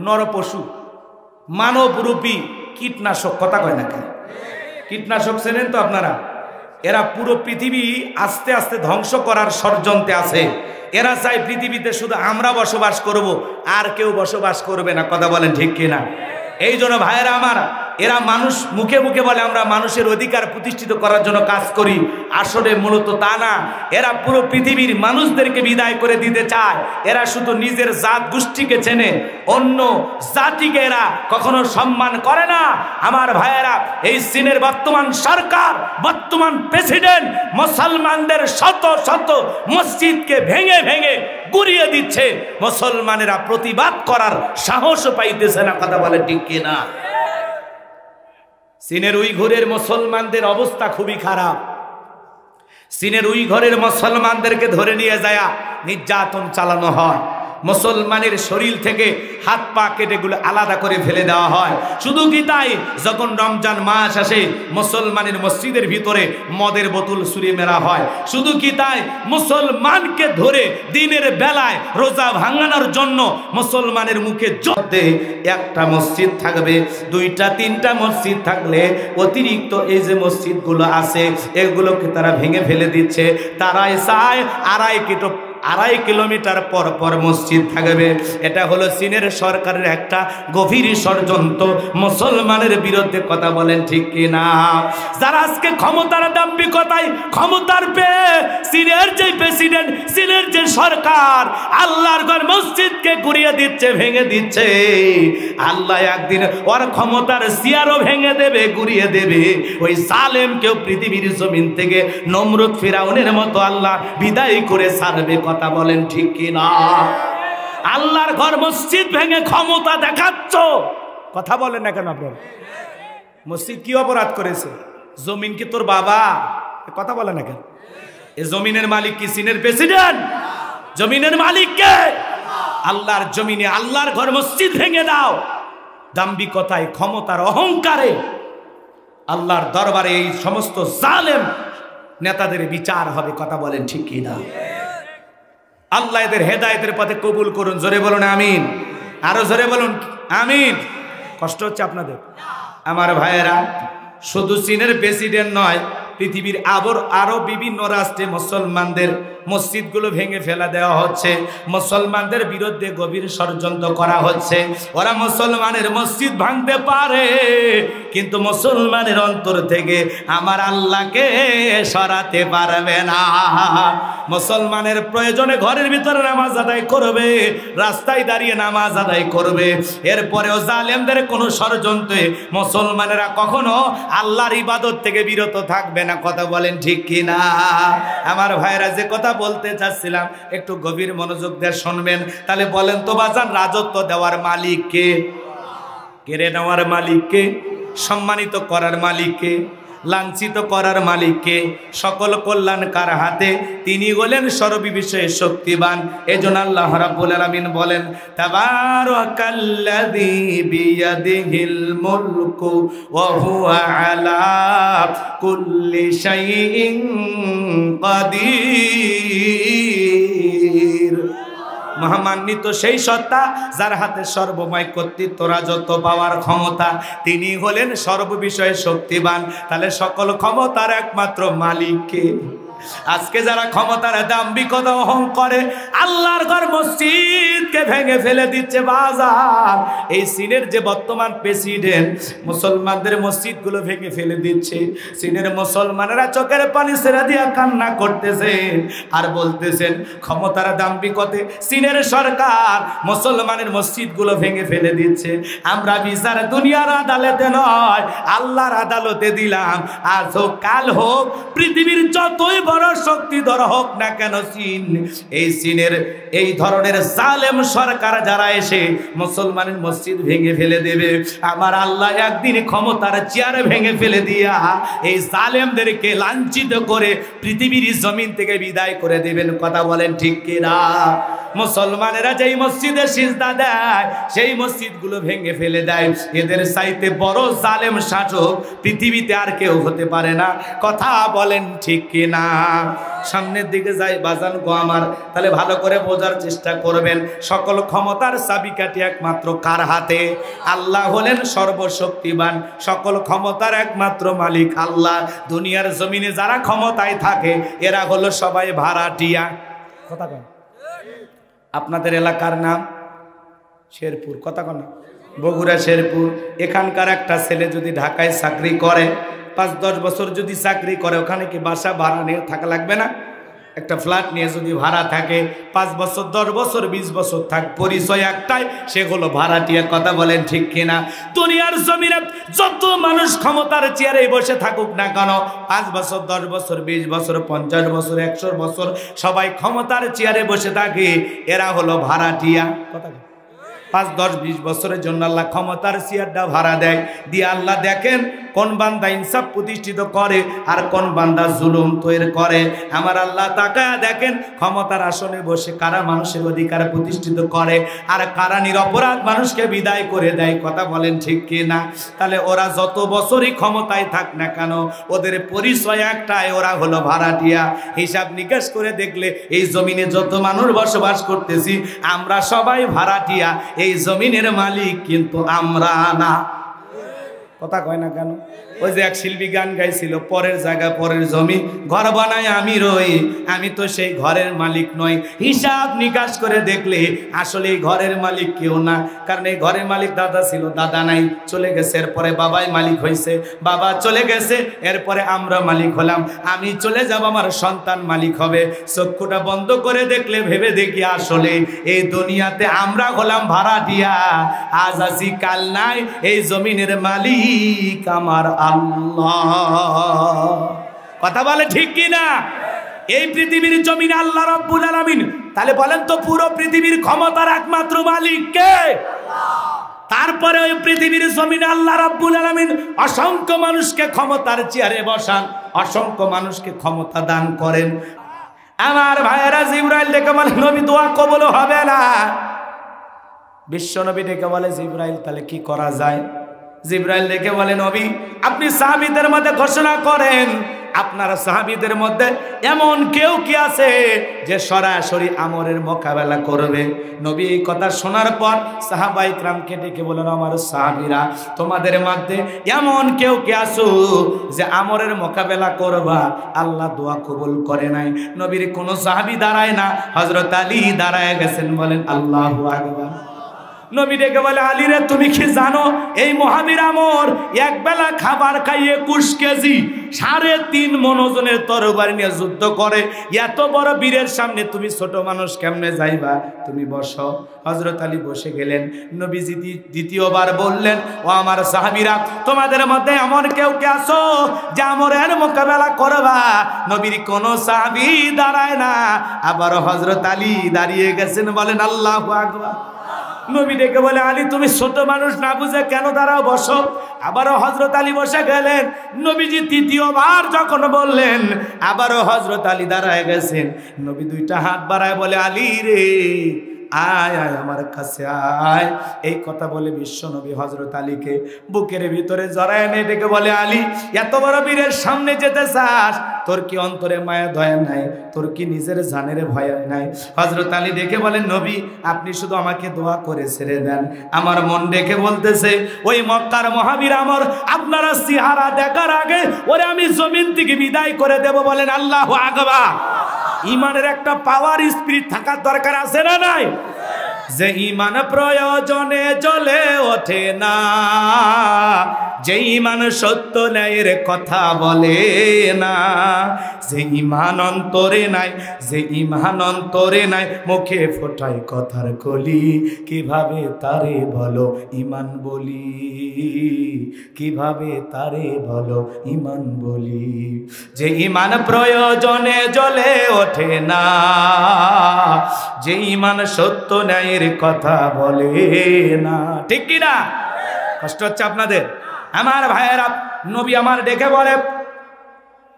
নরপশু, মানবরূপী কীটনাশক। কথা কয় না কেন? কীটনাশক চেনেন তো আপনারা? এরা পুরো পৃথিবী আস্তে আস্তে ধ্বংস করার ষড়যন্ত্রে আছে। এরা চায় পৃথিবীতে শুধু আমরা বসবাস করব, আর কেউ বসবাস করবে না। কথা বলেন ঠিক কিনা? এই জন্য ভাইয়েরা আমার, এরা মানুষ মুখে মুখে বলে আমরা মানুষের অধিকার প্রতিষ্ঠিত করার জন্য কাজ করি, আসলে মূলত তা না। এরা পুরো পৃথিবীর মানুষদেরকে বিদায় করে দিতে চায়। এরা শুধু নিজের জাত গোষ্ঠীকে চেনে, অন্য জাতিকে এরা কখনো সম্মান করে না। আমার ভাইয়েরা, এই চীনের বর্তমান সরকার, বর্তমান প্রেসিডেন্ট মুসলমানদের শত শত মসজিদকে ভেঙে ভেঙে গুড়িয়ে দিচ্ছে। মুসলমানেরা প্রতিবাদ করার সাহসও পাইতেছে না। কথা বলে ঠিক কিনা? চীনের উইঘুরের মুসলমানদের অবস্থা খুবই খারাপ। চীনের উইঘুরের মুসলমানদেরকে ধরে নিয়ে যায় নির্যাতন চালানো হয়। মুসলমানের শরীর থেকে হাত পা কেটে গুলো আলাদা করে ফেলে দেওয়া হয়। শুধু কি তাই, যখন রমজান মাস আসে মুসলমানের মসজিদের ভিতরে মদের বোতল ছুঁড়ে মেরা হয়। শুধু কি তাই, মুসলমানকে ধরে দিনের বেলায় রোজা ভাঙানোর জন্য মুসলমানের মুখে যদি একটা মসজিদ থাকবে, 2টা 3টা মসজিদ থাকলে অতিরিক্ত এই যে মসজিদগুলো আছে এগুলোকে তারা ভেঙে ফেলে দিচ্ছে। তারাই চায় 2.5 কিলোমিটার পর পর মসজিদ থাকবে। এটা হলো চীনের সরকারের একটা গভীর ষড়যন্ত্র, মুসলমানের বিরুদ্ধে। কথা বলেন ঠিক কিনা? যারা আজকে ক্ষমতার দাম্ভিকতায় ক্ষমতার পেয়ে চীনের যে প্রেসিডেন্ট, চীনের যে সরকার আল্লাহর ঘর মসজিদকে গুড়িয়ে দিচ্ছে, ভেঙে দিচ্ছে, আল্লাহ একদিন ওর ক্ষমতার চেয়ারও ভেঙে দেবে, গুড়িয়ে দেবে। ওই জালেমকেও পৃথিবীর জমিন থেকে নমরুদ ফিরাউনের মতো আল্লাহ বিদায় করে ছাড়বে। কথা বলেন ঠিক কিনা? আল্লাহর ঘর মসজিদ ভেঙে ক্ষমতা দেখাচ্ছ, কথা বলেন না কেন আপনারা? মসজিদ কি অপরাধ করেছে? জমিন কি তোর বাবা? কথা বলে না কেন? এই জমিনের মালিক কি চীনের প্রেসিডেন্ট? জমিনের মালিক কে? আল্লাহর জমিনে আল্লাহর ঘর মসজিদ ভেঙে দাও। দাম্ভিকতায় ক্ষমতার অহংকারে আল্লাহর দরবারে এই সমস্ত জালেম নেতাদের বিচার হবে। কথা বলেন ঠিক কিনা? আল্লাহ এদের হেদায়েতের পথে কবুল করুন। জোরে বলুন আমিন। আরো জোরে বলুন আমিন। কষ্ট হচ্ছে আপনাদের? আমার ভাইয়েরা, শুধু চীনের প্রেসিডেন্ট নয়, পৃথিবীর আরো বিভিন্ন রাষ্ট্রে মুসলমানদের মসজিদগুলো ভেঙে ফেলা দেওয়া হচ্ছে, মুসলমানদের বিরুদ্ধে গভীর ষড়যন্ত্র করা হচ্ছে। ওরা মুসলমানের মসজিদ ভাঙতে পারে, কিন্তু মুসলমানের অন্তর থেকে আমার আল্লাহকে সরাতে পারবে না। মুসলমানের প্রয়োজনে ঘরের ভিতরে নামাজ আদায় করবে, রাস্তায় দাঁড়িয়ে নামাজ আদায় করবে। এরপরেও জালেমদের কোনো ষড়যন্ত্রে মুসলমানেরা কখনো আল্লাহর ইবাদত থেকে বিরত থাকবে না। কথা বলেন ঠিক কিনা? আমার ভাইরা, যে কথা বলতে চাচ্ছিলাম একটু গভীর মনোযোগ দিয়ে শুনবেন। তাহলে বলেন তো বাজান, রাজত্ব দেওয়ার মালিক কে? কেড়ে নেওয়ার মালিক কে? সম্মানিত করার মালিক কে? লাঞ্ছিত করার মালিককে? সকল কল্যাণ কার হাতে? তিনি হলেন সর্ববিষয়ে শক্তিবান। এজন্য আল্লাহ রাব্বুল আলামিন বলেন, তাবারাকাল্লাযী বিয়াদিহিল মুলকু ওয়া হুয়া আলা কুল্লি শাইইন কাদির। মহামান্বিত সেই সত্তা যার হাতে সর্বময় কর্তৃত্ব, রাজত্ব পাওয়ার ক্ষমতা, তিনি হলেন সর্ববিষয়ে শক্তিবান। তাহলে সকল ক্ষমতার একমাত্র মালিককে। আজকে যারা ক্ষমতার দাম্ভিকতা অহংকারে আল্লাহর ঘর মসজিদকে ভেঙে ফেলে দিচ্ছে বাজার, এই চীনের যে বর্তমান প্রেসিডেন্ট মুসলমানদের মসজিদগুলো ভেঙে ফেলে দিচ্ছে। চীনের মুসলমানেরা চোখের পানি ছেড়ে দিয়ে কান্না করতেছেন আর বলতেছেন, ক্ষমতার দাম্ভিকতে চীনের সরকার মুসলমানের মসজিদগুলো ভেঙে ফেলে দিচ্ছে। আমরা বিচার দুনিয়ার আদালতে নয়, আল্লাহর আদালতে দিলাম। আজ হোক কাল হোক, পৃথিবীর যতই বড় শক্তিধর হোক না কেন, চীন, এই চীনের এই ধরনের জালেম সরকার যারা এসে মুসলমানের মসজিদ ভেঙে ফেলে দেবে, আমার আল্লাহ একদিন ক্ষমতার চেয়ার ভেঙে ফেলে দিয়া এই জালেমদেরকে লাঞ্ছিত করে পৃথিবীর জমিন থেকে বিদায় করে দেবেন। কথা বলেন ঠিক কিনা? মুসলমানেরা যেই মসজিদে সিজদা দেয়, সেই মসজিদগুলো ভেঙে ফেলে দেয়। এদের চাইতে বড় জালেম শাসক পৃথিবীতে আর কেউ হতে পারে না। কথা বলেন ঠিক কিনা? সামনের দিকে যাই বাজান গো আমার, তাহলে ভালো করে বোঝার চেষ্টা করবেন। সকল ক্ষমতার চাবিকাঠি একমাত্র কার হাতে? আল্লাহ হলেন সর্বশক্তিবান। সকল ক্ষমতার একমাত্র মালিক আল্লাহ। দুনিয়ার জমিনে যারা ক্ষমতায় থাকে এরা হলো সবাই ভাড়াটিয়া। কথা কন। আপনাদের এলাকার নাম শেরপুর, কথা কন না? বগুড়া শেরপুর। এখানকার একটা ছেলে যদি ঢাকায় চাকরি করে, 5-10 বছর যদি চাকরি করে, ওখানে কি বাসা ভাড়া নিয়ে থাকা লাগবে না? একটা ফ্ল্যাট নিয়ে যদি ভাড়া থাকে, 5 বছর 10 বছর 20 বছর থাক, পরিচয় একটাই, সেগুলো ভাড়াটিয়া। কথা বলেন ঠিক কিনা? দুনিয়ার জমিনে যত মানুষ ক্ষমতার চেয়ারে বসে থাকুক না কেন, 5 বছর 10 বছর 20 বছর 50 বছর 100 বছর সবাই ক্ষমতার চেয়ারে বসে থাকে, এরা হলো ভাড়াটিয়া। কথা 5, 10, 20 বছরের জন্য আল্লাহ ক্ষমতার চেয়ারটা ভাড়া দেয়। দিয়ে আল্লাহ দেখেন কোন বান্দা ইনসাফ প্রতিষ্ঠিত করে আর কোন বান্দা জুলুম তৈরি করে। আমার আল্লাহ তাকায়া দেখেন ক্ষমতার আসনে বসে কারা মানুষের অধিকার প্রতিষ্ঠিত করে আর কারা নিরপরাধ মানুষকে বিদায় করে দেয়। কথা বলেন ঠিক কিনা? তাহলে ওরা যত বছরই ক্ষমতায় থাক না কেন, ওদের পরিচয় একটাই, ওরা হলো ভাড়াটিয়া। হিসাব নিকাশ করে দেখলে এই জমিনে যত মানুষ বসবাস করতেছি আমরা সবাই ভাড়াটিয়া। এই জমিনের মালিক কিন্তু আমরা না। কথা কয় না কেন? ওই যে এক শিল্পী গান গাইছিল, পরের জায়গা পরের জমি, ঘর বানায় আমি রই, আমি তো সেই ঘরের মালিক নই। হিসাব নিকাশ করে দেখলে আসলে এই ঘরের মালিক কেউ না, কারণ এই ঘরের মালিক দাদা ছিল, দাদা নাই, চলে গেছে, এরপরে বাবাই মালিক হয়েছে, বাবা চলে গেছে, এরপরে আমরা মালিক হলাম, আমি চলে যাব, আমার সন্তান মালিক হবে। চক্ষুটা বন্ধ করে দেখলে ভেবে দেখি আসলে এই দুনিয়াতে আমরা হলাম ভাড়াটিয়া, আজ আছি কাল নাই, এই জমিনের মালিক আমার আল্লাহ। কথা বলে ঠিক কি না? এই পৃথিবীর জমিন আল্লাহ রাব্বুল আলামিন। তাহলে বলেন তো পুরো পৃথিবীর ক্ষমতার একমাত্র মালিক কে? তারপরে ওই পৃথিবীর জমিনে আল্লাহ রাব্বুল আলামিন অসংখ্য মানুষকে ক্ষমতার চেয়ারে বসান, অসংখ্য মানুষকে ক্ষমতা দান করেন। আমার ভাইয়েরা, জিবরাইল ডেকে বলে নবী দোয়া কবুল হবে না। বিশ্ব নবী ডেকে বলে জিবরাইল তাহলে কি করা যায়? জিবরাইল ডেকে বলে নবী আপনি সাহাবীদের মধ্যে ঘোষণা করেন, আপনার সাহাবীদের মধ্যে এমন কেউ কি আছে যে সরাসরি আমরের মোকাবেলা করবে? নবী এই কথা শোনার পর সাহাবায়ে কিরামকে ডেকে বলেন, আমার সাহাবীরা, তোমাদের মধ্যে এমন কেউ কি আছো যে আমরের মোকাবেলা করবা? আল্লাহ দোয়া কবুল করে নাই। নবীর কোনো সাহাবী দাঁড়ায় না, হযরত আলী দাঁড়ায় গেছেন, বলেন আল্লাহু আকবার। নবী ডেকে বলে আলী রে, তুমি কি জানো এই মহাবীর আমর এক বেলা খাবার খাইয়ে 21 কেজি 3.5 মণ ওজনের তরবারি নিয়ে যুদ্ধ করে, এত বড় বীরের সামনে তুমি ছোট মানুষ কেমনে যাইবা? তুমি বসো। হযরত আলী বসে গেলেন। নবীজি দ্বিতীয়বার বললেন, ও আমার সাহাবীরা, তোমাদের মধ্যে এমন কেউ কে আছো যে আমরের মোকাবেলা করবা? নবীর কোন সাহাবী দাঁড়ায় না, আবার হযরত আলী দাঁড়িয়ে গেছেন, বলেন আল্লাহু আকবার। নবী ডেকে বলে আলী তুমি ছোট মানুষ, না বুঝে কেন দাঁড়াও, বসো। আবারও হযরত আলী বসে গেলেন। নবীজি তৃতীয়বার যখন বললেন, আবারও হযরত আলী দাঁড়ায় গেছেন। নবী দুইটা হাত বাড়ায় বলে আলী রে, আয় আয় আমার কাছে আয়। এই কথা বলে বিশ্ব নবী হযরত আলীকে বুকের ভিতরে জড়ায় এনে ডেকে বলে আলী, এত বড় বীরের সামনে যেতে চাস? তোর কি অন্তরে মায়া দয়া নাই? তোর কি নিজের জানের ভয় নাই? হযরত আলী ডেকে বলেন, নবী আপনি শুধু আমাকে দোয়া করে ছেড়ে দেন। আমার মন ডেকে বলতেছে ওই মক্কার মহাবীর আমর আপনারা চেহারা দেখার আগে ওরে আমি জমিন থেকে বিদায় করে দেব। বলেন আল্লাহু আকবার। ইমানের একটা পাওয়ার স্পিরিট থাকার দরকার আছে না নাই? যে ইমান প্রয়োজনে জ্বলে ওঠে না, যে ইমান সত্য ন্যায়ের কথা বলে না, যে ইমান অন্তরে নাই, যে ইমান অন্তরে নাই, মুখে ফোটায় কথার কলি, কিভাবে তারে বলো ইমান বলি, কিভাবে তারে বলো ইমান বলি। যে ইমান প্রয়োজনে জ্বলে ওঠে না, যে ইমান সত্য ন্যায়ের কথা বলে না। ঠিক কি না? কষ্ট হচ্ছে আপনাদের? আমার ভাইয়েরা, নবী আমার ডেকে বলে,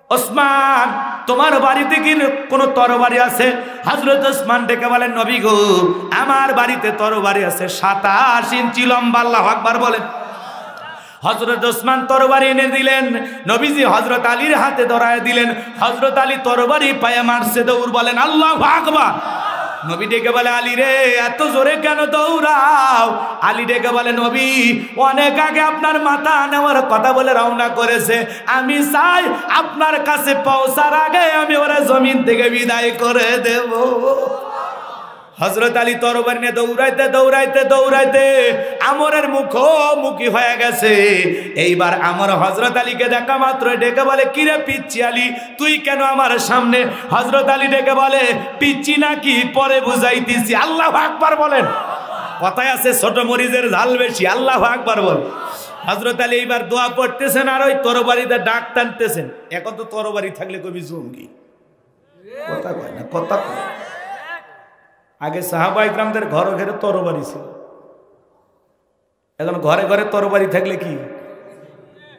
ওসমান তোমার বাড়িতে কি কোনো তরবারি আছে? হযরত ওসমান ডেকে বলেন, নবী গো আমার বাড়িতে তরবারি আছে 27 ইঞ্চি লম্বা। আল্লাহু আকবার বলেন। হযরত ওসমান তরবারি এনে দিলেন, নবীজি হযরত আলীর হাতে ধরায় দিলেন। হযরত আলী তরবারি পায়ে মারছে দৌড়। বলেন আল্লাহু আকবার। নবী ডেকে বলে আলী রে, এত জোরে কেন দৌড়াও? আলী ডেকে বলে, নবী অনেক আগে আপনার মাথা নেওয়ার কথা বলে রওনা করেছে, আমি চাই আপনার কাছে পৌঁছার আগে আমি ওরা জমিন থেকে বিদায় করে দেব। হযরত আলী তরবারি নিয়ে দৌড়াইতে দৌড়াইতে দৌড়াইতে আমরের মুখোমুখি হয়ে গেছে। এইবার আমর হযরত আলীকে দেখা মাত্র ডেকে বলে, কিরে পিচ্চি আলী, তুই কেন আমার সামনে? হযরত আলী ডেকে বলে, পিচ্চি নাকি পরে বুঝাইতেছি। আল্লাহু আকবার বলেন। কথায় আছে ছোট মরিচের ঝাল বেশি। আল্লাহু আকবার বল। হযরত আলী এইবার দোয়া পড়তেছেন আর ওই তরবারিতে ডাক টানতেছেন। এখন তো তরবারি থাকলে কবি জঙ্গি, কথা কয় না, কথা কয়। আগে সাহাবায়ে কিরামদের ঘরে ঘরে তরবারি ছিল, এখন ঘরে ঘরে তরবারি থাকলে কি,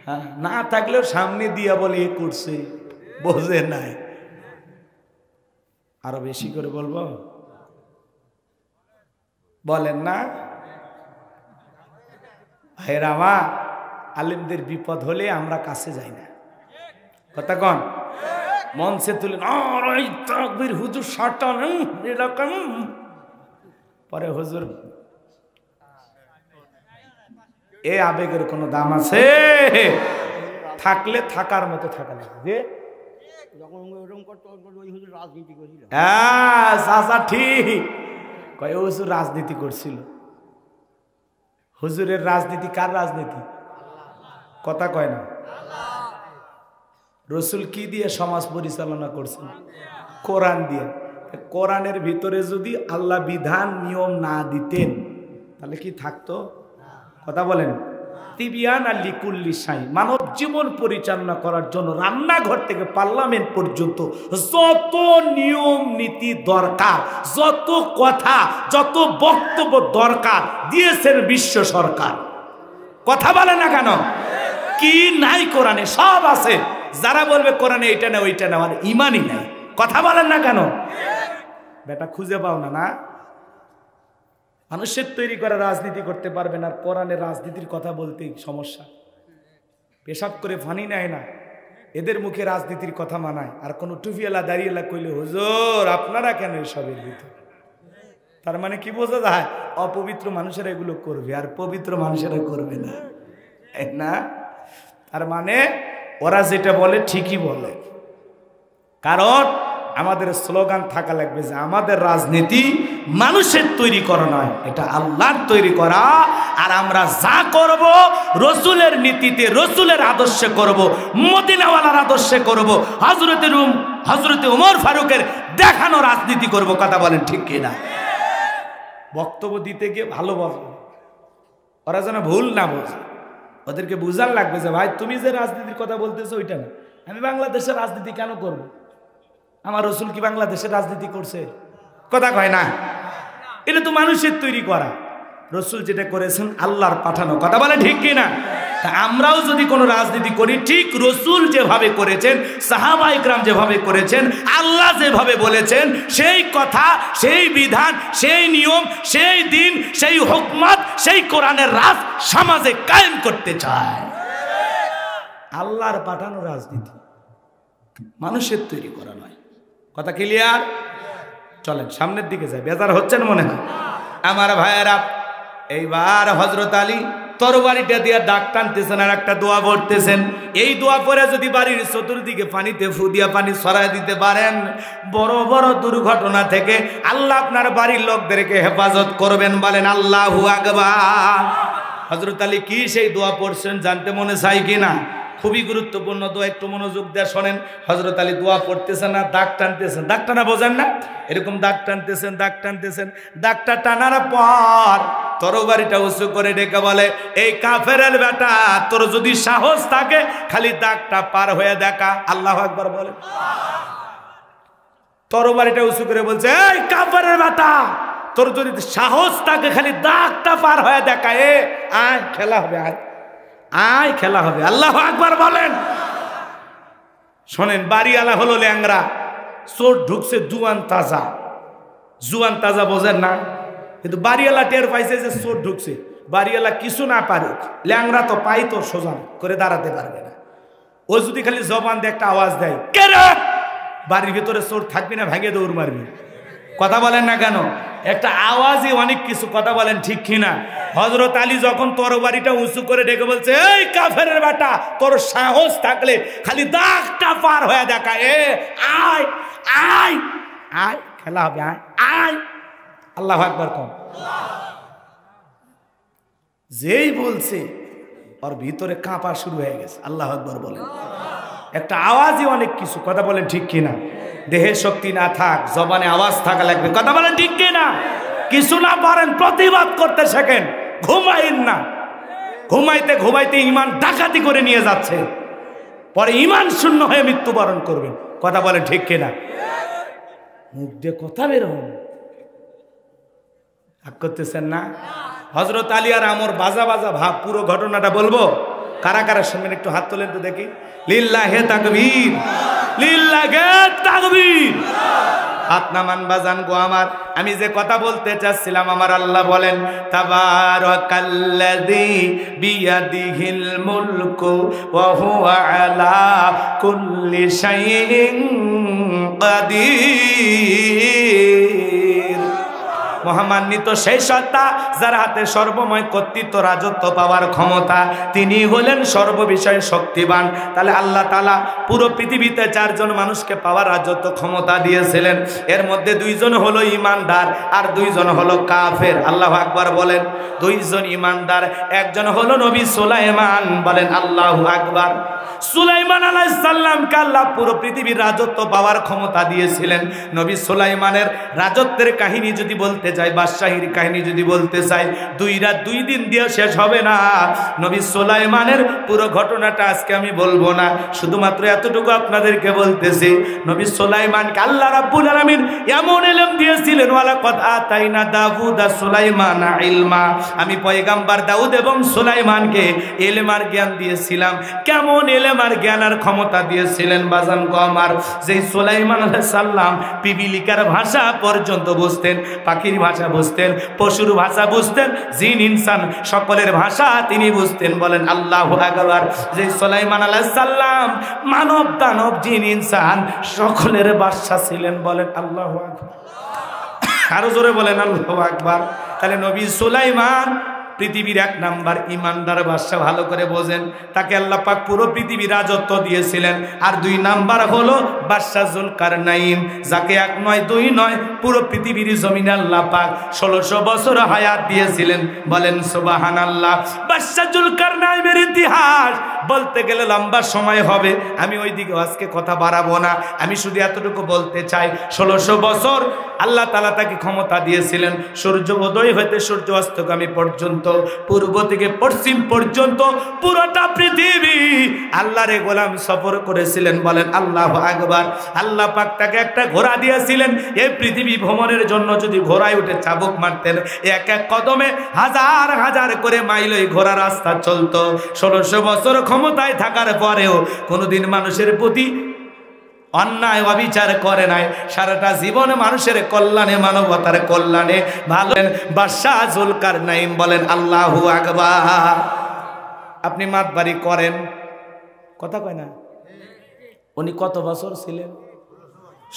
হ্যাঁ, না থাকলেও সামনে দিয়া বলে এ করছে, বোঝে নাই। আরো বেশি করে বলবো, বলেন না ভাইরা আমার? আলেমদের বিপদ হলে আমরা কাছে যাই না, কথা কন। মঞ্চে তুলে তাকবীর, হুজুর শয়তান এরকম, পরে হুজুর এ আবেগের কোনো দাম আছে? থাকলে থাকার মতো থাকা লাগবে যে ঠিক কয় হুজুর রাজনীতি করছিল। হুজুরের রাজনীতি কার রাজনীতি? কথা কয় না। রসুল কি দিয়ে সমাজ পরিচালনা করছেন? কোরআন দিয়ে। কোরআনের ভিতরে যদি আল্লাহ বিধান নিয়ম না দিতেন তাহলে কি থাকতো? কথা বলেন। তিবিয়ান আর লিকুল্লি শাই, মানব জীবন পরিচালনা করার জন্য রান্নাঘর থেকে পার্লামেন্ট পর্যন্ত যত নিয়ম নীতি দরকার, যত কথা, যত বক্তব্য দরকার দিয়েছেন বিশ্ব সরকার। কথা বলে না কেন? কি নাই কোরআনে? সব আছে। যারা বলবে কোরআনে এইটা না ওইটা না, মানে ইমানই নাই। কথা বলেন না কেন? বেটা খুঁজে পাও না। না, মানুষের তৈরি করা রাজনীতি করতে পারবেন আর কোরআনের রাজনীতির কথা বলতে সমস্যা। পেশাব করে ফানি নেয় না, এদের মুখে রাজনীতির কথা মানায়। আর কোনো টুপিওয়ালা দাঁড়িয়েলা কইলে হুজুর আপনারা কেন এসবের ভিতরে? তার মানে কি বোঝা যায়? অপবিত্র মানুষেরা এগুলো করবে আর পবিত্র মানুষেরা করবে না, না? তার মানে ওরা যেটা বলে ঠিকই বলে। কারণ আমাদের স্লোগান থাকা লাগবে যে আমাদের রাজনীতি মানুষের তৈরি করা নয়, এটা আল্লাহর তৈরি করা। আর আমরা যা করব রসুলের নীতিতে, রসুলের আদর্শে করব, মদিনাওয়ালার আদর্শে করব, হযরতে ওমর ফারুকের দেখানো রাজনীতি করব। কথা বলেন ঠিক কিনা? বক্তব্য দিতে গিয়ে ভালো বলবে, ওরা যেন ভুল না বোঝে। ওদেরকে বুঝার লাগবে যে ভাই তুমি যে রাজনীতির কথা বলতেছো ওইটা না, আমি বাংলাদেশের রাজনীতি কেন করব? আমার রসুল কি বাংলাদেশের রাজনীতি করছে? কথা কয় না। এটা তো মানুষের তৈরি করা। রসুল যেটা করেছেন আল্লাহর পাঠানো। কথা বলে ঠিক কিনা? তা আমরাও যদি কোনো রাজনীতি করি ঠিক রসুল যেভাবে করেছেন, সাহাবা ইকরাম যেভাবে করেছেন, আল্লাহ যেভাবে বলেছেন, সেই কথা, সেই বিধান, সেই নিয়ম, সেই দিন, সেই হুকমত, সেই কোরআনের রাজ সমাজে কায়েম করতে চায়। আল্লাহর পাঠানো রাজনীতি, মানুষের তৈরি করা নয়। কথা ক্লিয়ার? চলেন সামনের দিকে যাই। বেজার হচ্ছেন মনে হয় আমার ভাইয়েরা? এইবার হযরত আলী তরবারিটা দিয়ে দাগ টানতেছেন আর একটা দোয়া পড়তেছেন। এই দোয়া পরে যদি বাড়ির চতুর্দিকে পানিতে ফু দিয়া পানি ছড়ায় দিতে পারেন, বড় বড় দুর্ঘটনা থেকে আল্লাহ আপনার বাড়ির লোকদেরকে হেফাজত করবেন। বলেন আল্লাহু আকবার। হযরত আলী কি সেই দোয়া পড়ছেন জানতে মনে চাই কিনা? খুবই গুরুত্বপূর্ণ দোয়া, একটু মনোযোগ দিয়ে শোনেন। হযরত আলী দোয়া পড়তেছেন না দাগ টানতেছেন। দাগ টানা বোঝেন না? এরকম দাগ টানতেছেন, দাগ টানতেছেন। দাগটা টানার পর তরবারিটা উঁচু করে ডেকে বলে, এই কাফেরের বেটা, তোর যদি সাহস থাকে খালি দাগটা পার হয়ে দেখা। আল্লাহু আকবার বলে। তরবারিটা উঁচু করে বলছে, এই কাফেরের বেটা, তোর যদি সাহস থাকে খালি দাগটা পার হয়ে দেখা। এ আয় খেলা হবে, আয় আয় খেলা হবে। আল্লাহু আকবার বলেন। শোনেন, বাড়িওয়ালা হলো ল্যাংরা, চোর ঢুকছে জুয়ান তাজা। জুয়ান তাজা বোঝেন না? কিন্তু বাড়িওয়ালা টের পাইছে যে চোর ঢুকছে। বাড়িওয়ালা কিছু না পারে, ল্যাংরা তো পাই তো সোজা করে দাঁড়াতে পারবে না। ও যদি খালি জবান দিয়ে একটা আওয়াজ দেয়, কে রে, বাড়ির ভিতরে চোর থাকবি না, ভাগে দৌড় মারবি। কথা বলেন না কেন? একটা আওয়াজই অনেক কিছু। কথা বলেন ঠিক কিনা? হযরত আলী যখন তরবারিটা উঁচু করে ডেকে বলছে, এই কাফেরের বেটা, তোর সাহস থাকলে খালি দাগটা পার হয়ে দেখা। এ আয় আয় আয় খেলা হবে, আয় আয়। আল্লাহু আকবার কম। যেই বলছে ওর ভিতরে কাঁপা শুরু হয়ে গেছে। আল্লাহু আকবার বলেন। একটা আওয়াজই অনেক কিছু। কথা বলেন ঠিক কিনা? দেহে শক্তি না থাক, জবানে আওয়াজ থাকা লাগবে। কথা বলেন ঠিক কিনা? কিছু না পারেন প্রতিবাদ করতে শেখেন। ঘুমাইন না, ঘুমাইতে ঘুমাইতে ইমান ডাকাতি করে নিয়ে যাচ্ছে, পরে ইমান শূন্য হয়ে মৃত্যুবরণ করবেন। কথা বলেন ঠিক কিনা? মুখ দিয়ে কথা বেরোন, ভাগ করতেছেন না? হযরত আলী আর আমর বাজা বাজা ভাব। পুরো ঘটনাটা বলবো, কারা কারা শুনবেন একটু হাত তোলেন তো দেখি। লিল্লাহে তাকবীর, লিল্লাহে তাকবীর। হাত নামান বাজান গো আমার। আমি যে কথা বলতে চাচ্ছিলাম, আমার আল্লাহ বলেন, তাবারাকাল্লাযী বিয়াদিহিল মুলকু ওয়া হুয়া আলা কুল্লি শাইইন কাদির। মহামান্বিত সেই সত্তা যার হাতে সর্বময় কর্তৃত্ব রাজত্ব পাওয়ার ক্ষমতা, তিনি হলেন সর্ববিষয়ে শক্তিবান। তাহলে আল্লাহ তাআলা পুরো পৃথিবীতে 4 জন মানুষকে পাওয়ার রাজত্ব ক্ষমতা দিয়েছিলেন। এর মধ্যে 2 জন হলো ঈমানদার আর 2 জন হলো কাফের। আল্লাহু আকবার বলেন। 2 জন ঈমানদার, একজন হলো নবী সুলাইমান, বলেন আল্লাহু আকবার। সুলাইমান আলাইহিস সালামকে আল্লাহ পুরো পৃথিবীর রাজত্ব পাওয়ার ক্ষমতা দিয়েছিলেন। নবী সুলাইমানের রাজত্বের কাহিনী যদি বলতে চাই, বাদশাহীর কাহিনী যদি বলতে চাই, 2 রাত 2 দিন দিয়ে শেষ হবে না। নবী সুলাইমানের পুরো ঘটনাটা আজকে আমি বলবো না, শুধুমাত্র এতটুকু আপনাদেরকে বলতেছি। নবী সুলাইমানকে আল্লাহ রাব্বুল আলামিন এমন ইলম দিয়েছিলেন, ওয়ালাকাদ আতাইনা দাউদা সুলাইমানা ইলমা, আমি পয়গম্বর দাউদ এবং সুলাইমানকে ইলম আর জ্ঞান দিয়েছিলাম। কেমন ইলম আর জ্ঞান আর ক্ষমতা দিয়েছিলেন বাজান গো আমার, যে সুলাইমান আলাইহিস সালাম পিপিলিকার ভাষা পর্যন্ত বুঝতেন, পাখির ভাষা বুঝতেন, পশুর ভাষা বুঝতেন, জিন ইনসান সকলের ভাষা তিনি বুঝতেন, বলেন আল্লাহু আকবার। যে সুলাইমান আলাইহিস সালাম মানব দানব জিন ইনসান সকলের ভাষা ছিলেন, বলেন আল্লাহু আকবার। আরো জোরে বলেন আল্লাহু আকবার। তাহলে নবী সুলাইমান পৃথিবীর 1 নাম্বার ইমানদার বাদশা, ভালো করে বোঝেন। তাকে আল্লাহ পাক পুরো পৃথিবীর রাজত্ব দিয়েছিলেন। আর 2 নাম্বার হলো বাদশা জুলকারনাইন, যাকে 1 নয় 2 নয় পুরো পৃথিবীর জমিনে আল্লাহ পাক 1600 বছর হায়াত দিয়েছিলেন, বলেন সুবহানাল্লাহ। বাদশা জুলকারনাইনের ইতিহাস বলতে গেলে লম্বা সময় হবে, আমি ওই দিকে আজকে কথা বাড়াবো না। আমি শুধু এতটুকু বলতে চাই, 1600 বছর আল্লাহ তাআলা তাকে ক্ষমতা দিয়েছিলেন। সূর্য উদয় হইতে সূর্য অস্তগামী পর্যন্ত, পূর্ব থেকে পশ্চিম পর্যন্ত পুরোটা পৃথিবী আল্লাহর গোলাম সফর করেছিলেন, বলেন আল্লাহু আকবার। আল্লাহ পাক তাকে একটা ঘোড়া দিয়েছিলেন। এই পৃথিবী ভ্রমণের জন্য যদি ঘোড়ায় উঠে চাবুক মারতেন, এক এক কদমে হাজার হাজার করে মাইল ওই ঘোড়া রাস্তা চলতো। 1600 বছর ক্ষমতায় থাকার পরেও কোনোদিন মানুষের প্রতি অন্যায় অবিচার করে নাই। সারাটা জীবন মানুষের কল্যাণে, মানবতার কল্যাণে ভালো বাদশা জুলকারনাইন, বলেন আল্লাহু আকবার। আপনি মাতবাড়ি করেন, কথা কয় না, উনি কত বছর ছিলেন?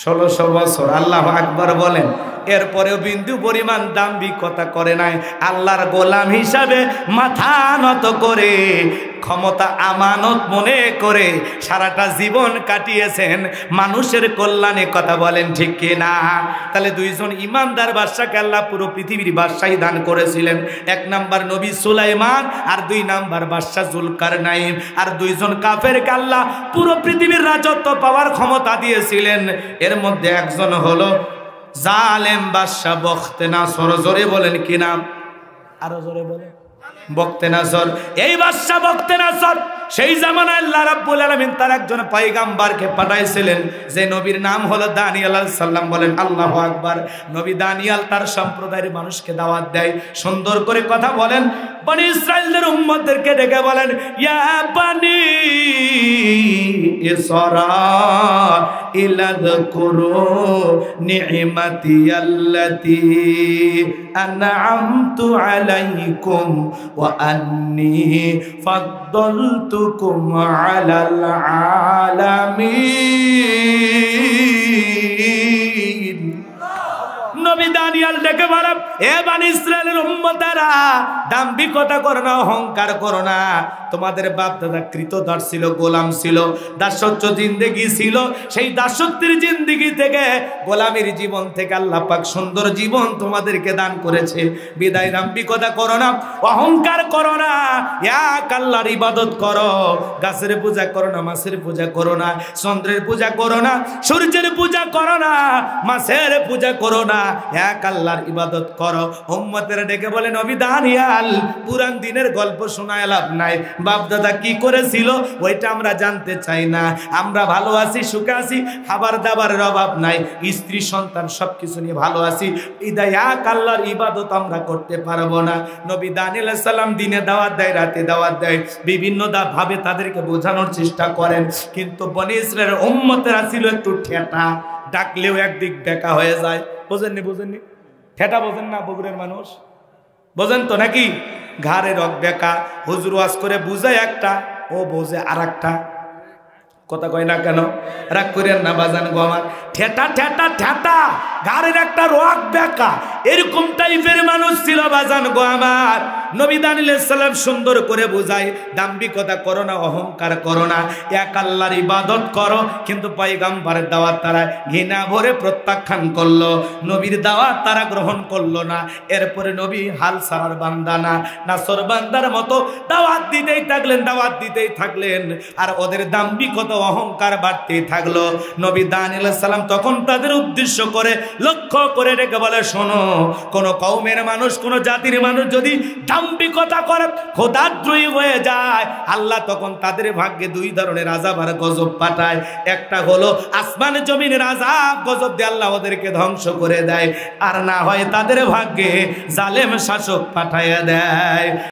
1600 বছর। আল্লাহু আকবার বলেন। এরপরেও বিন্দু পরিমাণ দাম্ভিকতা করে নাই, আল্লাহর গোলাম হিসাবে মাথা নত করে, ক্ষমতা আমানত মনে করে সারাটা জীবন কাটিয়েছেন মানুষের কল্যাণে, কথা বলেন ঠিক কিনা? তাহলে 2 জন ইমানদার বাদশাকে আল্লাহ পুরো পৃথিবীর বাদশাহী দান করেছিলেন। 1 নাম্বার নবী সুলাইমান আর 2 নাম্বার বাদশা জুলকারনাইন। আর 2 জন কাফেরকে আল্লাহ পুরো পৃথিবীর রাজত্ব পাওয়ার ক্ষমতা দিয়েছিলেন। এর মধ্যে একজন হলো জালেম বাদশা বখতেনাসর। জোরে বলেন কি নাম? আরো জোরে বলেন। বখতেনাসর। এই বাদশা বখতেনাসর সেই জামানায় আল্লাহ রাব্বুল আলামিন তার একজন পয়গম্বরকে পাঠাইছিলেন, যে নবীর নাম হলো দানিয়েল আলাইহিস সালাম, বলেন আল্লাহু আকবার। নবী দানিয়েল তার সম্প্রদায়ের মানুষকে দাওয়াত দেয়, সুন্দর করে কথা বলেন। বনি ইসরাইলের উম্মতদেরকে ডেকে বলেন, ইয়া বনি ইসরাঈল আযকুরু নি'মাতি আল্লাতী আন'আমতু আলাইকুম ওয়া আন্নী ফাদ্দালতুকুম আলাল আলামিন। নবী দানিয়েল ডেকে বলেন, এ বনি ইসরাইলের উম্মতেরা, দাম্ভিকতা করো না, অহংকার করো না। তোমাদের বাপ দাদা কৃতদাস ছিল, গোলাম ছিল, দাসত্ব জিন্দেগি ছিল। সেই দাসত্বের জিন্দেগি থেকে, গোলামের জীবন থেকে আল্লাহ পাক সুন্দর জীবন তোমাদেরকে দান করেছে। বিদায় দাম্ভিকতা করো না, অহংকার করো না, এক আল্লাহর ইবাদত করো। গাছের পূজা করো না, মাছের পূজা করো না, চন্দ্রের পূজা করো না, সূর্যের পূজা করো না, মাছের পূজা করো না, এক আল্লাহর ইবাদত করো। উম্মতেরা ডেকে বলে, নবী দানিয়েল, পুরান দিনের গল্প শোনায় লাভ নাই, বাপ দাদা কি করেছিল ওইটা আমরা জানতে চাই না। আমরা ভালো আছি, সুখে আছি, খাবার দাবারের অভাব নাই, স্ত্রী সন্তান সবকিছু নিয়ে ভালো আছি। এক আল্লাহর ইবাদত আমরা করতে পারবো না। নবী দানিয়েল আলাইহিস সালাম দিনে দাওয়াত দেয়, রাতে দাওয়াত দেয়, বিভিন্ন ভাবে তাদেরকে বোঝানোর চেষ্টা করেন। কিন্তু বনি ইসরাইলের উম্মতেরা ছিল একটু ঠেটা, ডাকলেও একদিক দেখা হয়ে যায়। বোঝেননি? বুঝেননি? ঠেটা বোঝেন না? বগুড়ের মানুষ বোঝেন তো নাকি? ঘাড়ে রক বেকা, হুজুর ওয়াজ করে বুঝায় একটা, ও বোঝে আর একটা। কথা কয় না কেন? রাগ করেন না বাজান গো আমার। ঠেটা ঠেটা ঠেটা, গাড়ির একটা রোয়াক বেকা, এরকম টাইপের মানুষ ছিল বাজান গো আমার। নবী দানিয়েল সালাম সুন্দর করে বোঝায়, দাম্ভিকতা করো না, অহংকার করো না, এক আল্লাহর ইবাদত করো। কিন্তু পয়গম্বরের দাওয়াত তারা ঘৃণা ভরে প্রত্যাখ্যান করলো, নবীর দাওয়াত তারা গ্রহণ করলো না। এরপরে নবী হাল ছাড়ার বান্দা না, নাসর বান্দার মতো দাওয়াত দিতেই থাকলেন, আর ওদের দাম্ভিকতা অহংকার বাড়তেই থাকলো। নবী দানিয়েল সালাম তখন তাদের উদ্দেশ্য করে লক্ষ্য করে ডেকে বলে, শোনো, কোন কওমের মানুষ, কোন জাতির মানুষ যদি দাম্ভিকতা করে, খোদাদ্রোহী হয়ে যায়, আল্লাহ তখন তাদের ভাগ্যে দুই ধরনের আযাব আর গজব পাঠায়। একটা হলো আসমান জমিনের আযাব গজব দিয়ে আল্লাহ ওদেরকে ধ্বংস করে দেয়, আর না হয় তাদের ভাগ্যে জালেম শাসক পাঠাইয়া দেয়।